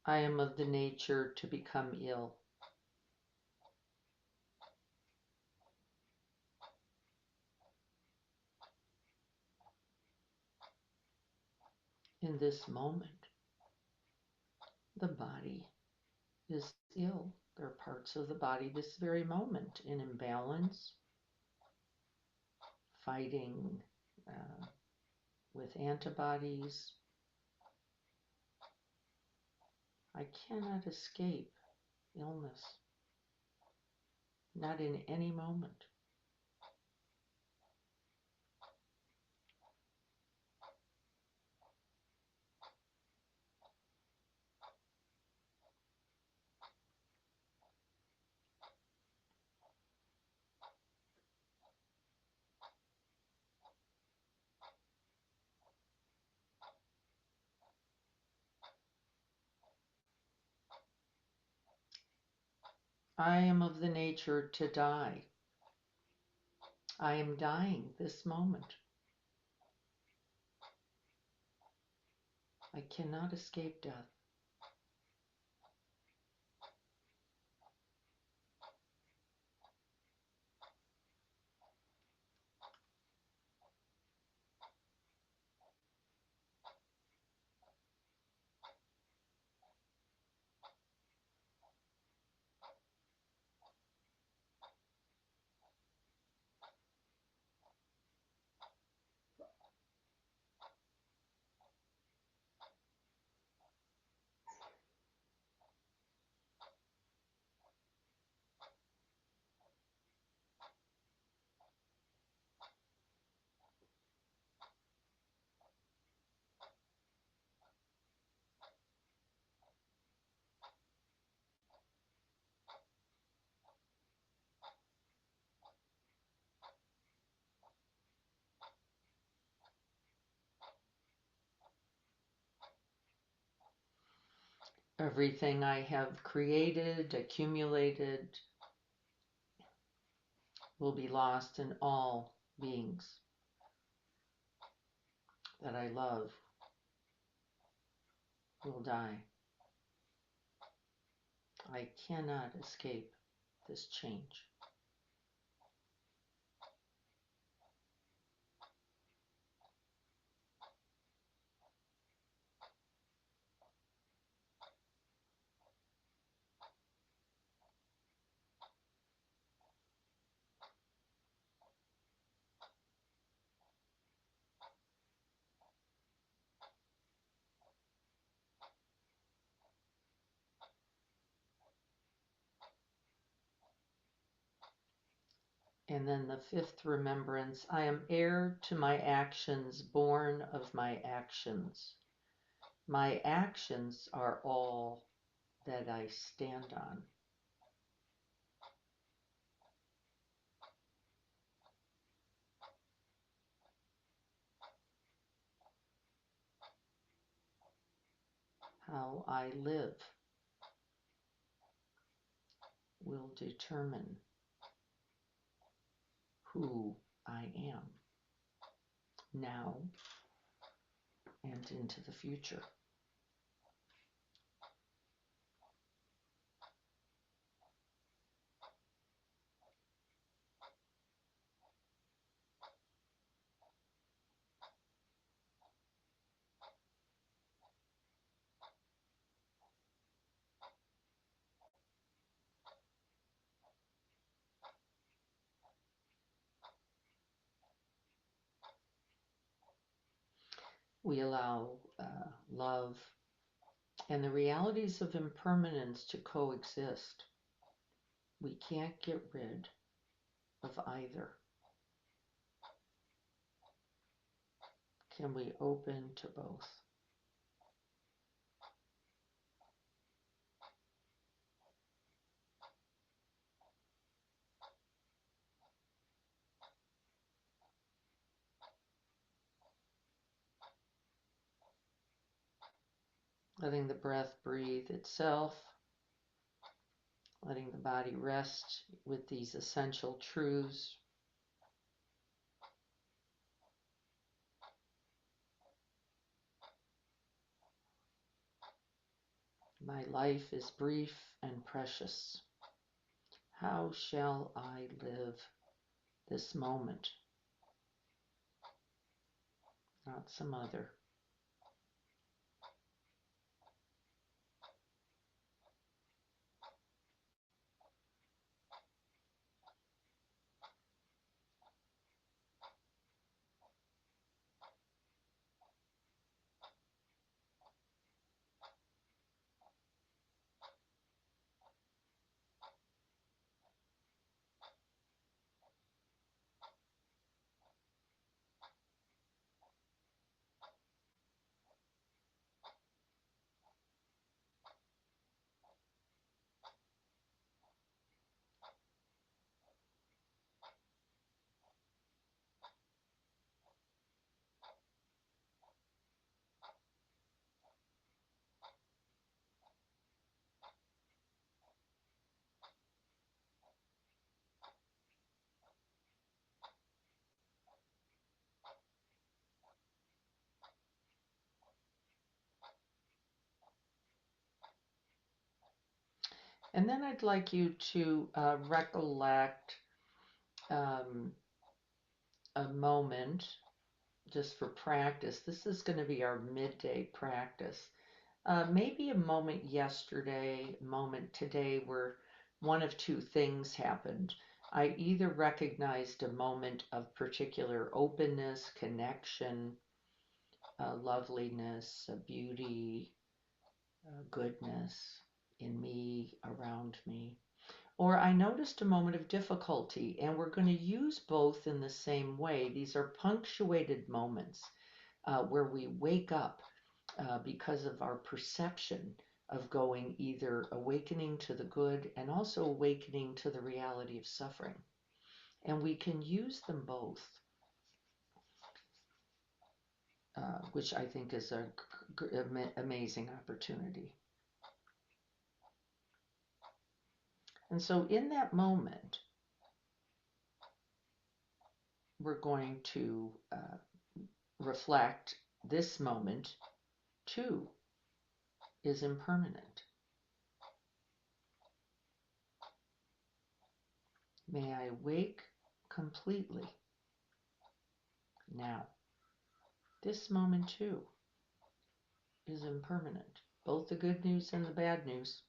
I am of the nature to become ill. In this moment, the body is ill. There are parts of the body this very moment in imbalance, fighting with antibodies. I cannot escape illness, not in any moment. I am of the nature to die. I am dying this moment. I cannot escape death. Everything I have created, accumulated, will be lost, and all beings that I love will die. I cannot escape this change. And then the fifth remembrance, I am heir to my actions, born of my actions. My actions are all that I stand on. How I live will determine who I am now and into the future. We allow love and the realities of impermanence to coexist. We can't get rid of either. Can we open to both? Letting the breath breathe itself, letting the body rest with these essential truths. My life is brief and precious. How shall I live this moment, not some other? And then I'd like you to recollect um, a moment just for practice. This is going to be our midday practice. Maybe a moment yesterday, a moment today where one of two things happened. I either recognized a moment of particular openness, connection, loveliness, beauty, goodness in me, around me, or I noticed a moment of difficulty, and we're going to use both in the same way. These are punctuated moments where we wake up because of our perception of going either awakening to the good and also awakening to the reality of suffering. And we can use them both, which I think is an amazing opportunity. And so in that moment, we're going to reflect this moment too is impermanent. May I wake completely now. This moment too is impermanent, both the good news and the bad news.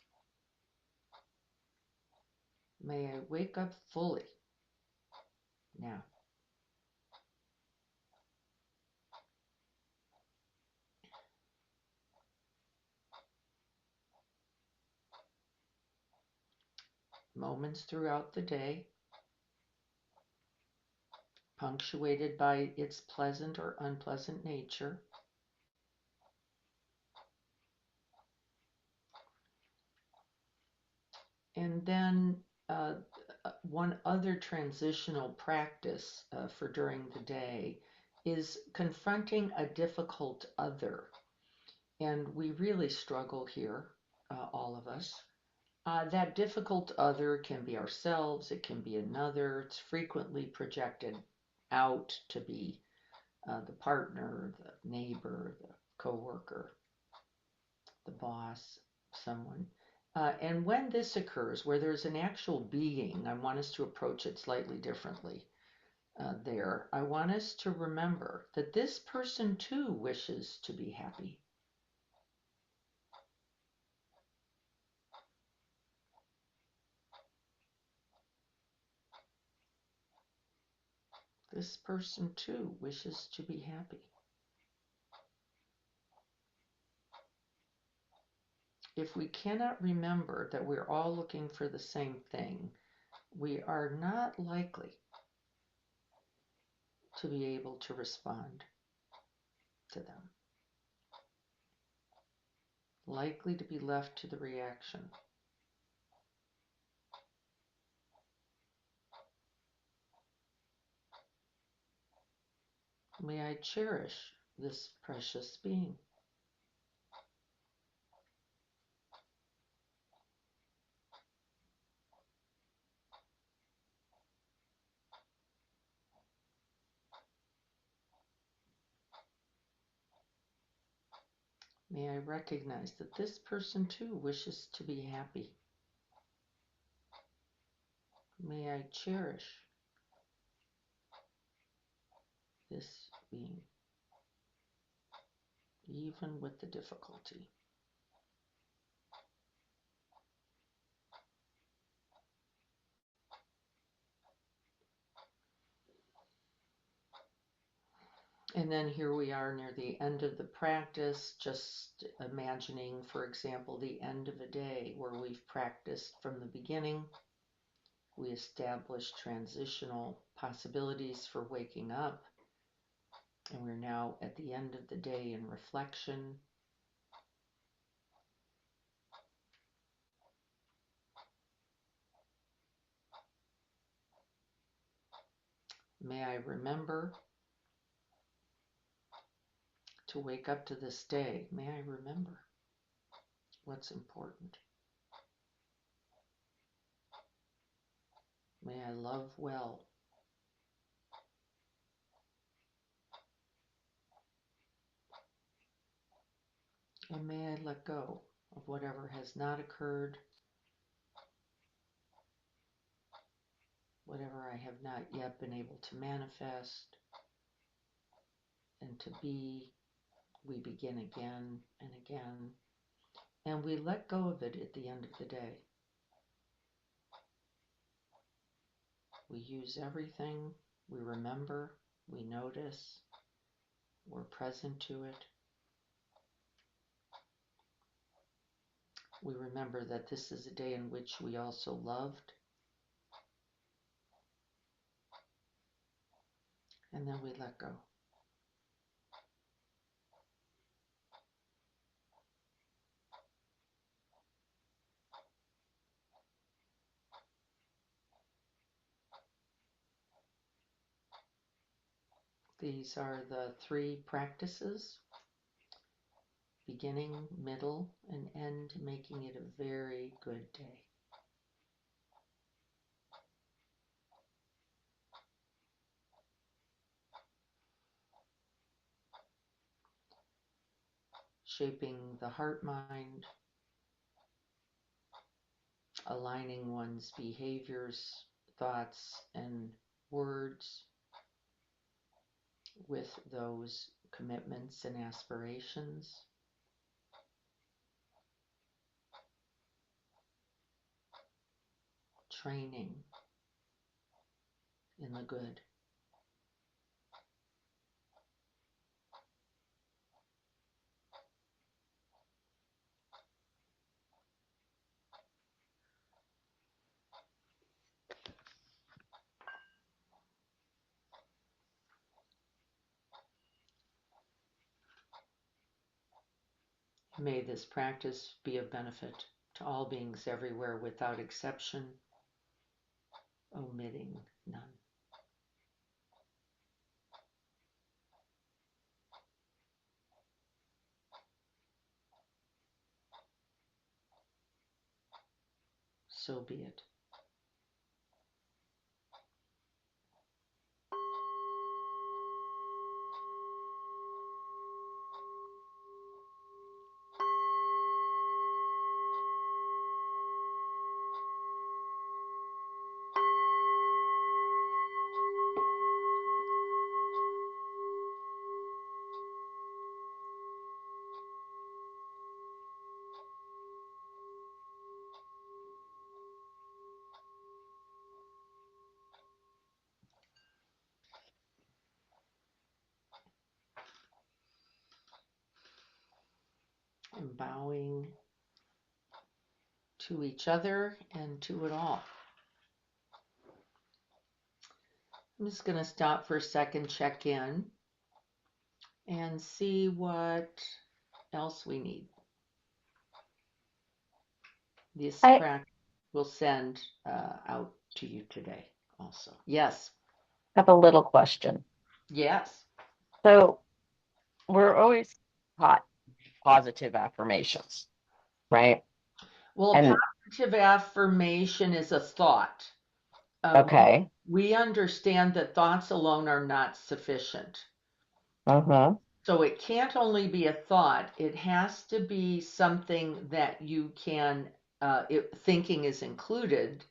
May I wake up fully now. Moments throughout the day, punctuated by its pleasant or unpleasant nature. And then one other transitional practice for during the day is confronting a difficult other. And we really struggle here, all of us. That difficult other can be ourselves, it can be another. It's frequently projected out to be the partner, the neighbor, the coworker, the boss, someone. And when this occurs, where there's an actual being, I want us to approach it slightly differently. I want us to remember that this person too wishes to be happy. This person too wishes to be happy. If we cannot remember that we're all looking for the same thing, we are not likely to be able to respond to them. Likely to be left to the reaction. May I cherish this precious being. May I recognize that this person too wishes to be happy. May I cherish this being, even with the difficulty. And then here we are near the end of the practice, just imagining, for example, the end of a day where we've practiced from the beginning. We established transitional possibilities for waking up, and we're now at the end of the day in reflection. May I remember to wake up to this day. May I remember what's important. May I love well. And may I let go of whatever has not occurred whatever I have not yet been able to manifest and to be, we begin again and again, and we let go of it at the end of the day. We use everything, we remember, we notice, we're present to it. We remember that this is a day in which we also loved, and then we let go. These are the 3 practices, beginning, middle, and end, making it a very good day. Shaping the heart-mind, aligning one's behaviors, thoughts, and words with those commitments and aspirations. Training in the good. May this practice be of benefit to all beings everywhere without exception, omitting none. So be it. And bowing to each other and to it all. I'm just going to stop for a second, check in, and see what else we need. This practice will send out to you today also. Yes. I have a little question. Yes. So we're always taught positive affirmations, right? Well, And positive affirmation is a thought. okay. We understand that thoughts alone are not sufficient. Uh-huh. So it can't only be a thought, it has to be something that you can, thinking is included,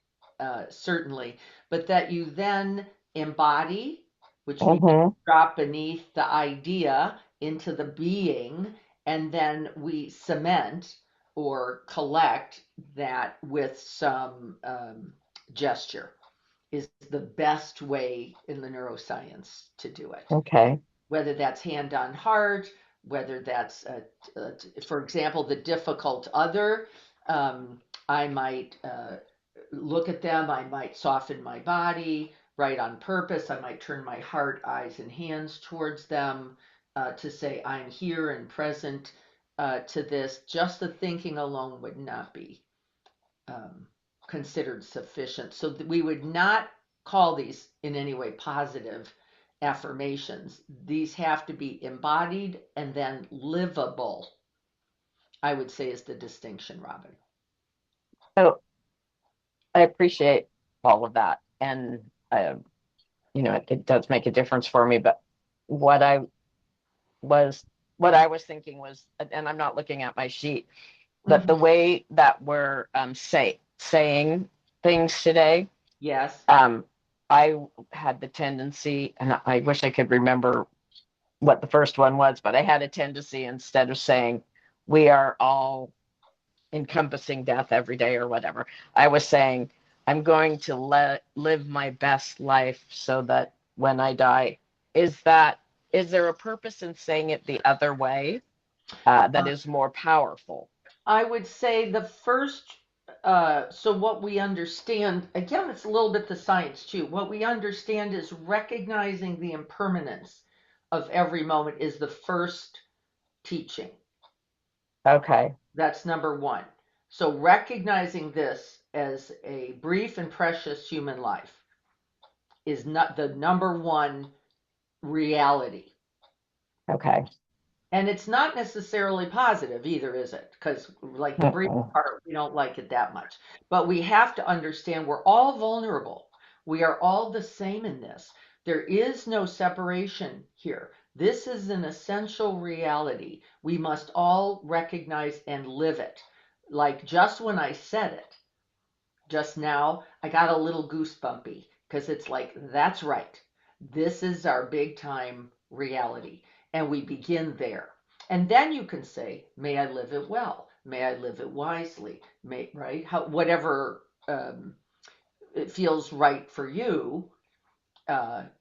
certainly, but that you then embody, which means drop beneath the idea into the being, and then we cement or collect that with some gesture is the best way in the neuroscience to do it. Okay. Whether that's hand on heart, whether that's, for example, the difficult other, I might look at them, I might soften my body right on purpose, I might turn my heart, eyes, and hands towards them to say, I'm here and present to this. Just the thinking alone would not be considered sufficient. So that we would not call these in any way positive affirmations. These have to be embodied and then livable, I would say, is the distinction, Robin. So I appreciate all of that. And, it does make a difference for me. But what I was what I was thinking was, and I'm not looking at my sheet, but the way that we're saying things today, Yes. I had the tendency, and I wish I could remember what the first one was, but I had a tendency, instead of saying we are all encompassing death every day or whatever, I was saying I'm going to live my best life so that when I die, is that is there a purpose in saying it the other way that is more powerful? I would say the first, so what we understand, again, it's a little bit the science too. What we understand is recognizing the impermanence of every moment is the first teaching. Okay. That's number one. So recognizing this as a brief and precious human life is not the number one reality. Okay. And it's not necessarily positive either, is it? Because, like the brief Mm-mm. part, we don't like it that much. But we have to understand we're all vulnerable. We are all the same in this. There is no separation here. This is an essential reality. We must all recognize and live it. Like just when I said it just now, I got a little goosebumpy because it's like, that's right. This is our big time reality. And we begin there. And then you can say, may I live it well? May I live it wisely? Right? Whatever it feels right for you.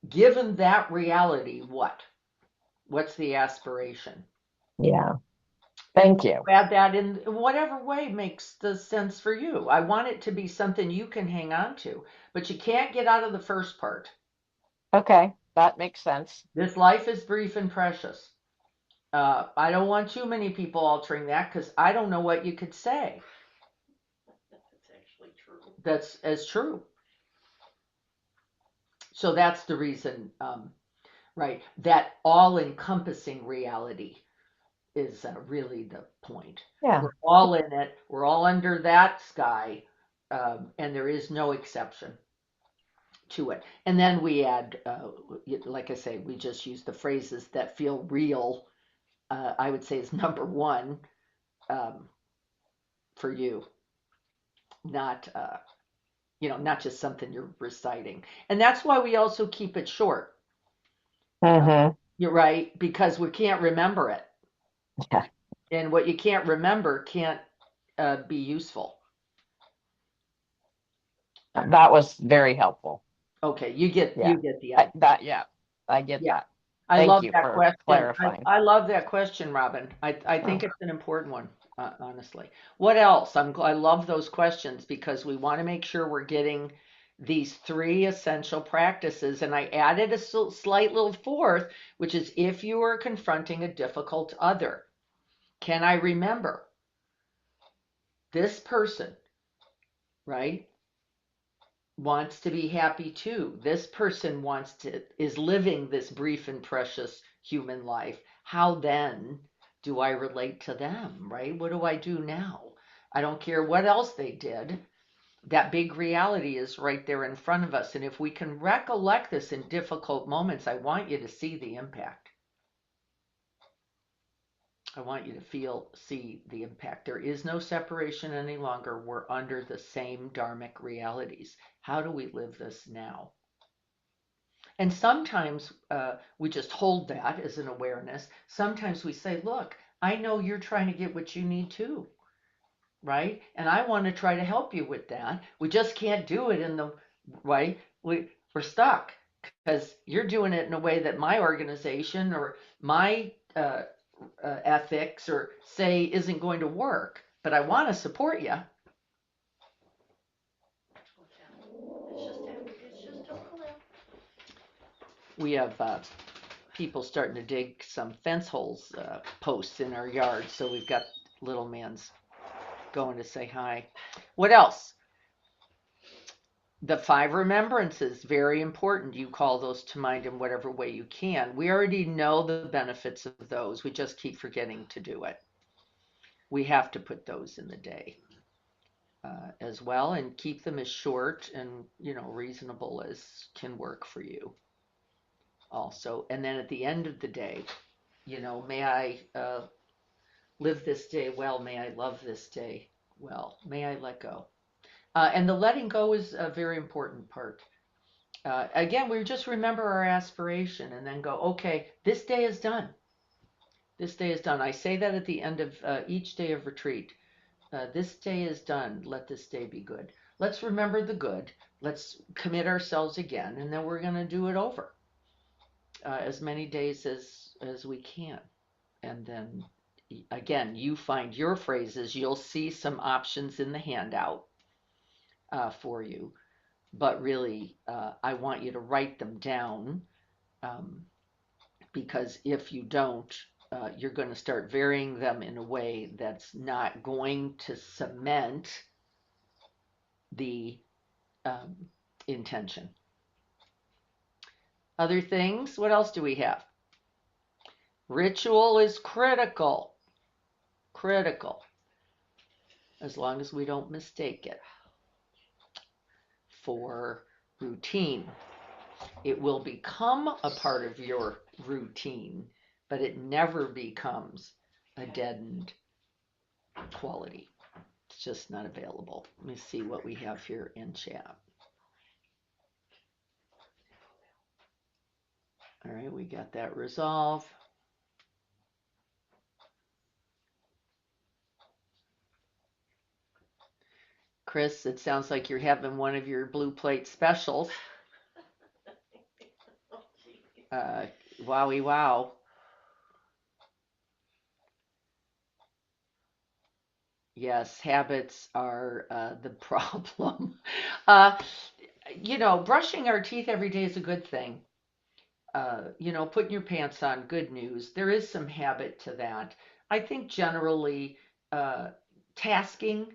Given that reality, what? What's the aspiration? Yeah. And Thank you. add that in whatever way makes the sense for you. I want it to be something you can hang on to, but you can't get out of the first part. Okay. That makes sense. This life is brief and precious. I don't want too many people altering that because I don't know what you could say That's actually true. that's as true. So that's the reason, right? That all encompassing reality is really the point. Yeah. We're all in it, we're all under that sky, and there is no exception to it. And then we add, like I say, we just use the phrases that feel real. I would say is number one um, for you, not not just something you're reciting. And that's why we also keep it short. Uh, Mm-hmm. you're right because we can't remember it, Yeah. and what you can't remember can't be useful. That was very helpful. Okay, you get Yeah. the idea. Yeah, I get Yeah. that. I Thank love you that for question. clarifying. I love that question, Robin. I Oh. think it's an important one, honestly. What else? I love those questions because we want to make sure we're getting these three essential practices. And I added a slight little fourth, which is if you are confronting a difficult other, can I remember this person, right? Wants to be happy too. This person is living this brief and precious human life. How then do I relate to them, right? What do I do now? I don't care what else they did. That big reality is right there in front of us. And if we can recollect this in difficult moments, I want you to see the impact. I want you to see the impact. There is no separation any longer. We're under the same dharmic realities. How do we live this now? And sometimes we just hold that as an awareness. Sometimes we say, look, I know you're trying to get what you need too, right? And I want to try to help you with that. We just can't do it in the right. We're stuck because you're doing it in a way that my organization or my ethics or say isn't going to work. But I want to support you. It's just a clip. We have people starting to dig some fence holes posts in our yard, so we've got little man's going to say hi. What else? The five remembrances, very important. You call those to mind in whatever way you can. We already know the benefits of those. We just keep forgetting to do it. We have to put those in the day as well and keep them as short and reasonable as can work for you also. And then at the end of the day, may I live this day well, may I love this day well, may I let go. And the letting go is a very important part Again, we just remember our aspiration and then go, okay, this day is done. This day is done. I say that at the end of each day of retreat. This day is done. Let this day be good. Let's remember the good. Let's commit ourselves again, and then we're going to do it over as many days as we can. And then again, you find your phrases. You'll see some options in the handout for you, but really, I want you to write them down um, because if you don't, you're going to start varying them in a way that's not going to cement the um, intention. Other things, what else do we have? Ritual is critical. Critical. As long as we don't mistake it for routine. It will become a part of your routine, but it never becomes a deadened quality. It's just not available. Let me see what we have here in chat. All right, we got that resolve. Chris, it sounds like you're having one of your blue plate specials. Wowie wow. Yes, habits are the problem. uh, brushing our teeth every day is a good thing. Putting your pants on, good news. There is some habit to that. I think generally, uh, tasking,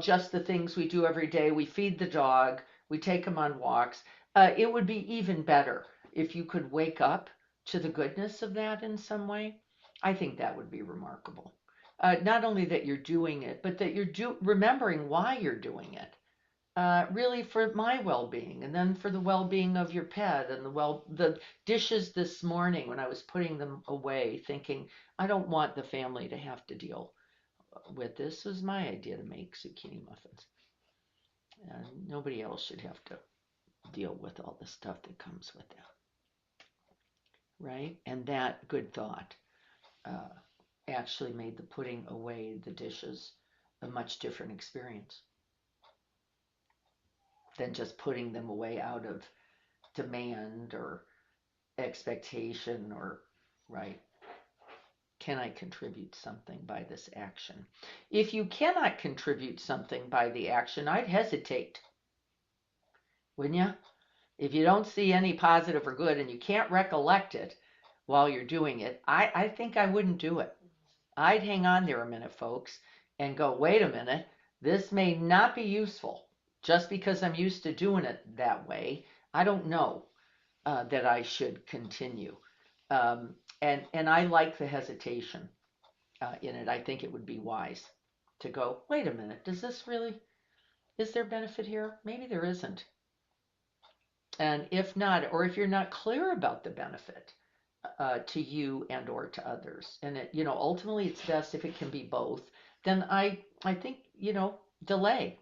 just the things we do every day. We feed the dog, we take him on walks. It would be even better if you could wake up to the goodness of that in some way. I think that would be remarkable. Not only that you're doing it, but that you're remembering why you're doing it really for my well-being and then for the well-being of your pet and the dishes this morning when I was putting them away thinking I don't want the family to have to deal with this. It was my idea to make zucchini muffins and nobody else should have to deal with all the stuff that comes with that, right? And that good thought uh, actually made the putting away the dishes a much different experience than just putting them away out of demand or expectation or right. Can I contribute something by this action? If you cannot contribute something by the action, I'd hesitate, wouldn't you? If you don't see any positive or good and you can't recollect it while you're doing it, I think I wouldn't do it. I'd hang on there a minute, folks, and go, wait a minute, this may not be useful just because I'm used to doing it that way. I don't know that I should continue. Um, and I like the hesitation in it. I think it would be wise to go, wait a minute, is there benefit here? Maybe there isn't. And if not, or if you're not clear about the benefit to you and or to others, and ultimately it's best if it can be both, then I think, delay.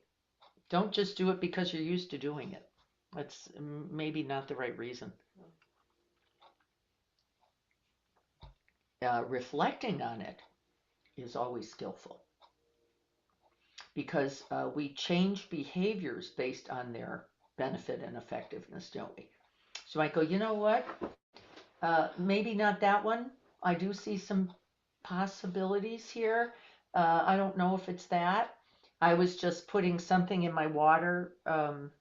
Don't just do it because you're used to doing it. That's maybe not the right reason. Reflecting on it is always skillful because we change behaviors based on their benefit and effectiveness, don't we? So I go, you know what? Maybe not that one. I do see some possibilities here. I don't know if it's that. I was just putting something in my water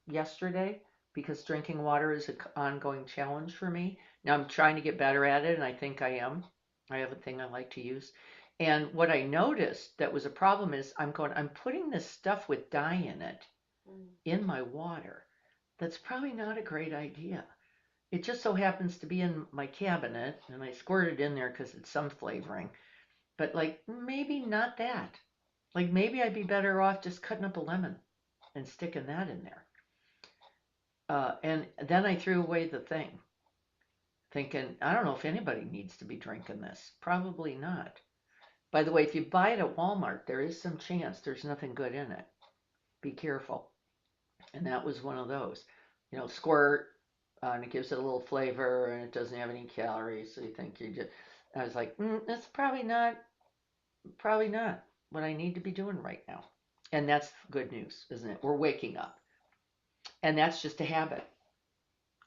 yesterday because drinking water is an ongoing challenge for me. Now I'm trying to get better at it, and I think I am. I have a thing I like to use. And what I noticed that was a problem is I'm putting this stuff with dye in it in my water. That's probably not a great idea. It just so happens to be in my cabinet, and I squirted it in there because it's some flavoring. But like maybe not that. Like maybe I'd be better off just cutting up a lemon and sticking that in there. And then I threw away the thing, thinking, I don't know if anybody needs to be drinking this. Probably not. By the way, if you buy it at Walmart, there is some chance there's nothing good in it. Be careful. And that was one of those. Squirt, and it gives it a little flavor, and it doesn't have any calories. So you think you just. I was like, that's probably not what I need to be doing right now. And that's good news, isn't it? We're waking up, and that's just a habit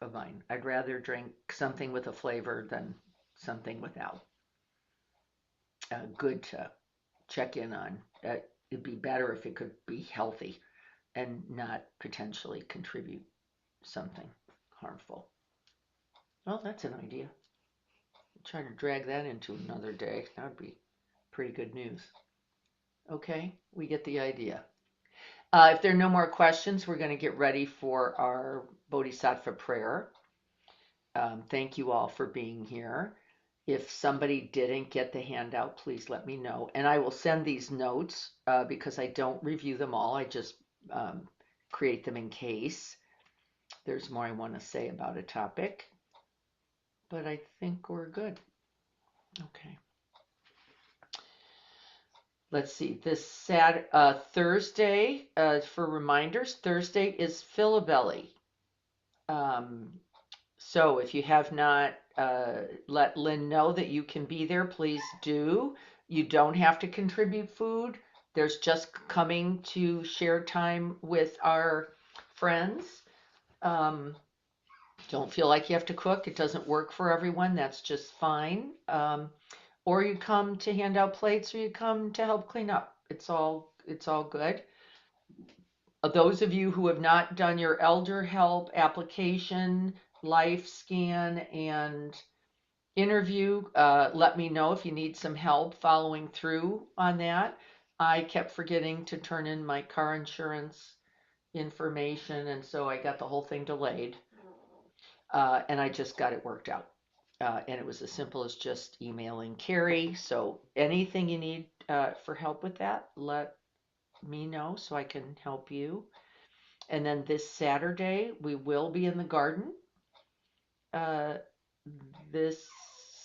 of mine. I'd rather drink something with a flavor than something without. Good to check in on. It'd be better if it could be healthy and not potentially contribute something harmful. Well, that's an idea. Try to drag that into another day. That would be pretty good news. Okay, we get the idea. If there are no more questions, we're going to get ready for our Bodhisattva prayer. Thank you all for being here. If somebody didn't get the handout, please let me know. And I will send these notes because I don't review them all. I just create them in case there's more I want to say about a topic. But I think we're good. Okay. Let's see. This Thursday, for reminders, Thursday is Philabelly. So if you have not let Lynn know that you can be there, please do. You don't have to contribute food. There's just coming to share time with our friends. Don't feel like you have to cook. It doesn't work for everyone. That's just fine. Or you come to hand out plates, or you come to help clean up. It's all good. Those of you who have not done your elder help application, life scan, and interview, let me know if you need some help following through on that. I kept forgetting to turn in my car insurance information, and so I got the whole thing delayed. And I just got it worked out. And it was as simple as just emailing Carrie. So anything you need for help with that, let me know so I can help you. And then this Saturday, we will be in the garden. This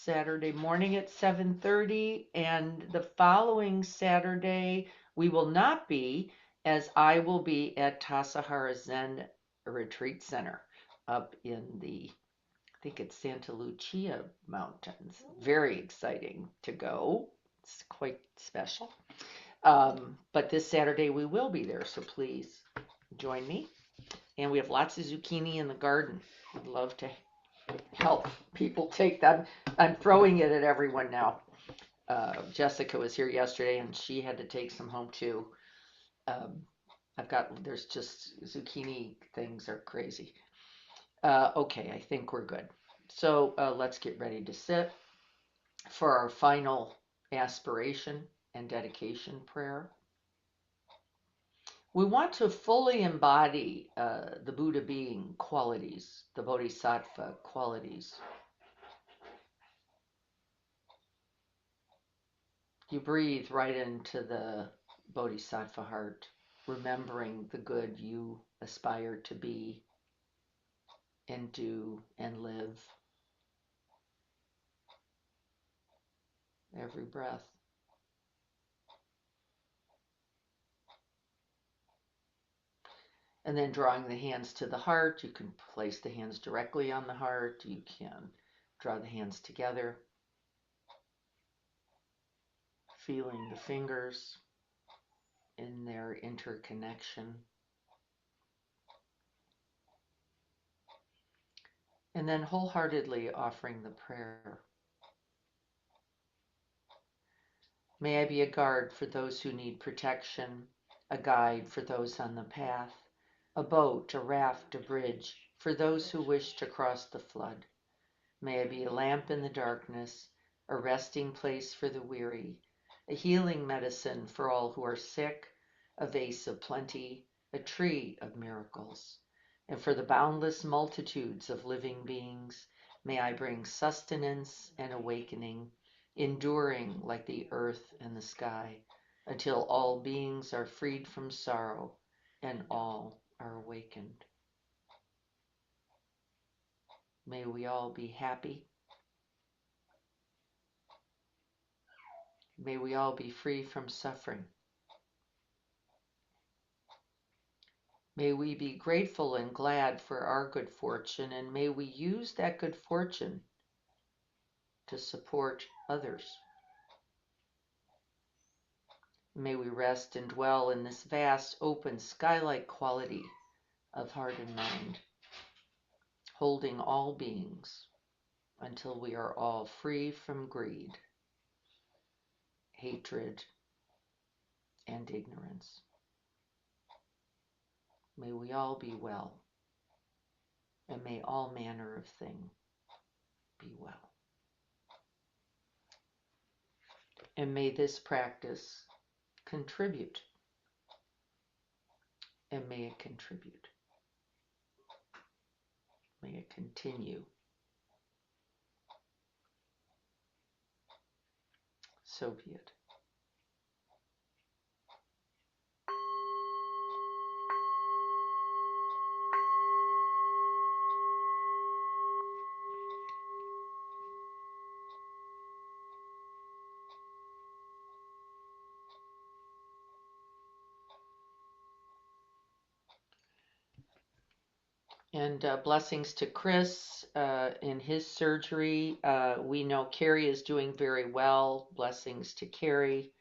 Saturday morning at 7:30, and the following Saturday we will not be, as I will be at Tassajara Zen Retreat Center up in the, I think it's Santa Lucia Mountains. Very exciting to go. It's quite special. But this Saturday we will be there, so please join me. And we have lots of zucchini in the garden. I'd love to help people take them. I'm throwing it at everyone now. Jessica was here yesterday and she had to take some home too. There's just zucchini things are crazy. Okay, I think we're good. So let's get ready to sit for our final aspiration and dedication prayer. We want to fully embody the Buddha being qualities, the Bodhisattva qualities. You breathe right into the Bodhisattva heart, remembering the good you aspire to be and do and live every breath. And then drawing the hands to the heart, you can place the hands directly on the heart, you can draw the hands together, feeling the fingers in their interconnection. And then wholeheartedly offering the prayer. May I be a guard for those who need protection, a guide for those on the path, a boat, a raft, a bridge for those who wish to cross the flood. May I be a lamp in the darkness, a resting place for the weary, a healing medicine for all who are sick, a vase of plenty, a tree of miracles. And for the boundless multitudes of living beings, may I bring sustenance and awakening, enduring like the earth and the sky, until all beings are freed from sorrow and all are awakened. May we all be happy. May we all be free from suffering. May we be grateful and glad for our good fortune, and may we use that good fortune to support others. May we rest and dwell in this vast, open, sky-like quality of heart and mind, holding all beings until we are all free from greed, hatred, and ignorance. May we all be well, and may all manner of thing be well. And may this practice contribute, and may it contribute. May it continue. So be it. And blessings to Chris in his surgery. We know Carrie is doing very well. Blessings to Carrie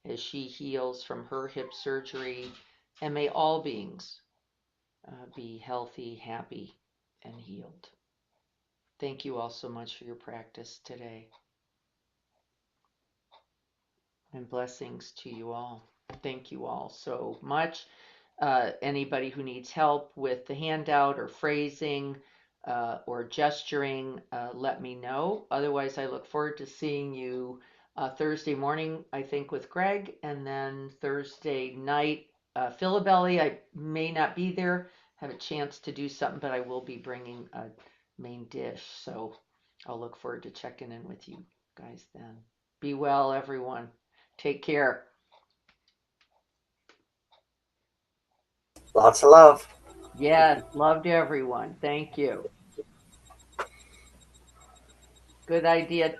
as she heals from her hip surgery. And may all beings be healthy, happy, and healed. Thank you all so much for your practice today. And blessings to you all. Thank you all so much. Anybody who needs help with the handout or phrasing or gesturing, let me know. Otherwise, I look forward to seeing you Thursday morning, I think, with Greg, and then Thursday night, Philabelly. I may not be there, have a chance to do something, but I will be bringing a main dish. So I'll look forward to checking in with you guys then. Be well, everyone. Take care. Lots of love. Yes, love to everyone. Thank you. Good idea,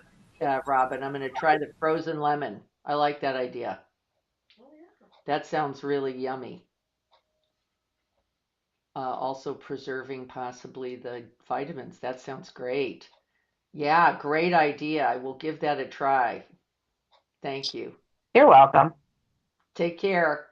Robin. I'm going to try the frozen lemon. I like that idea. Oh, yeah. That sounds really yummy. Also preserving possibly the vitamins. That sounds great. Yeah, great idea. I will give that a try. Thank you. You're welcome. Take care.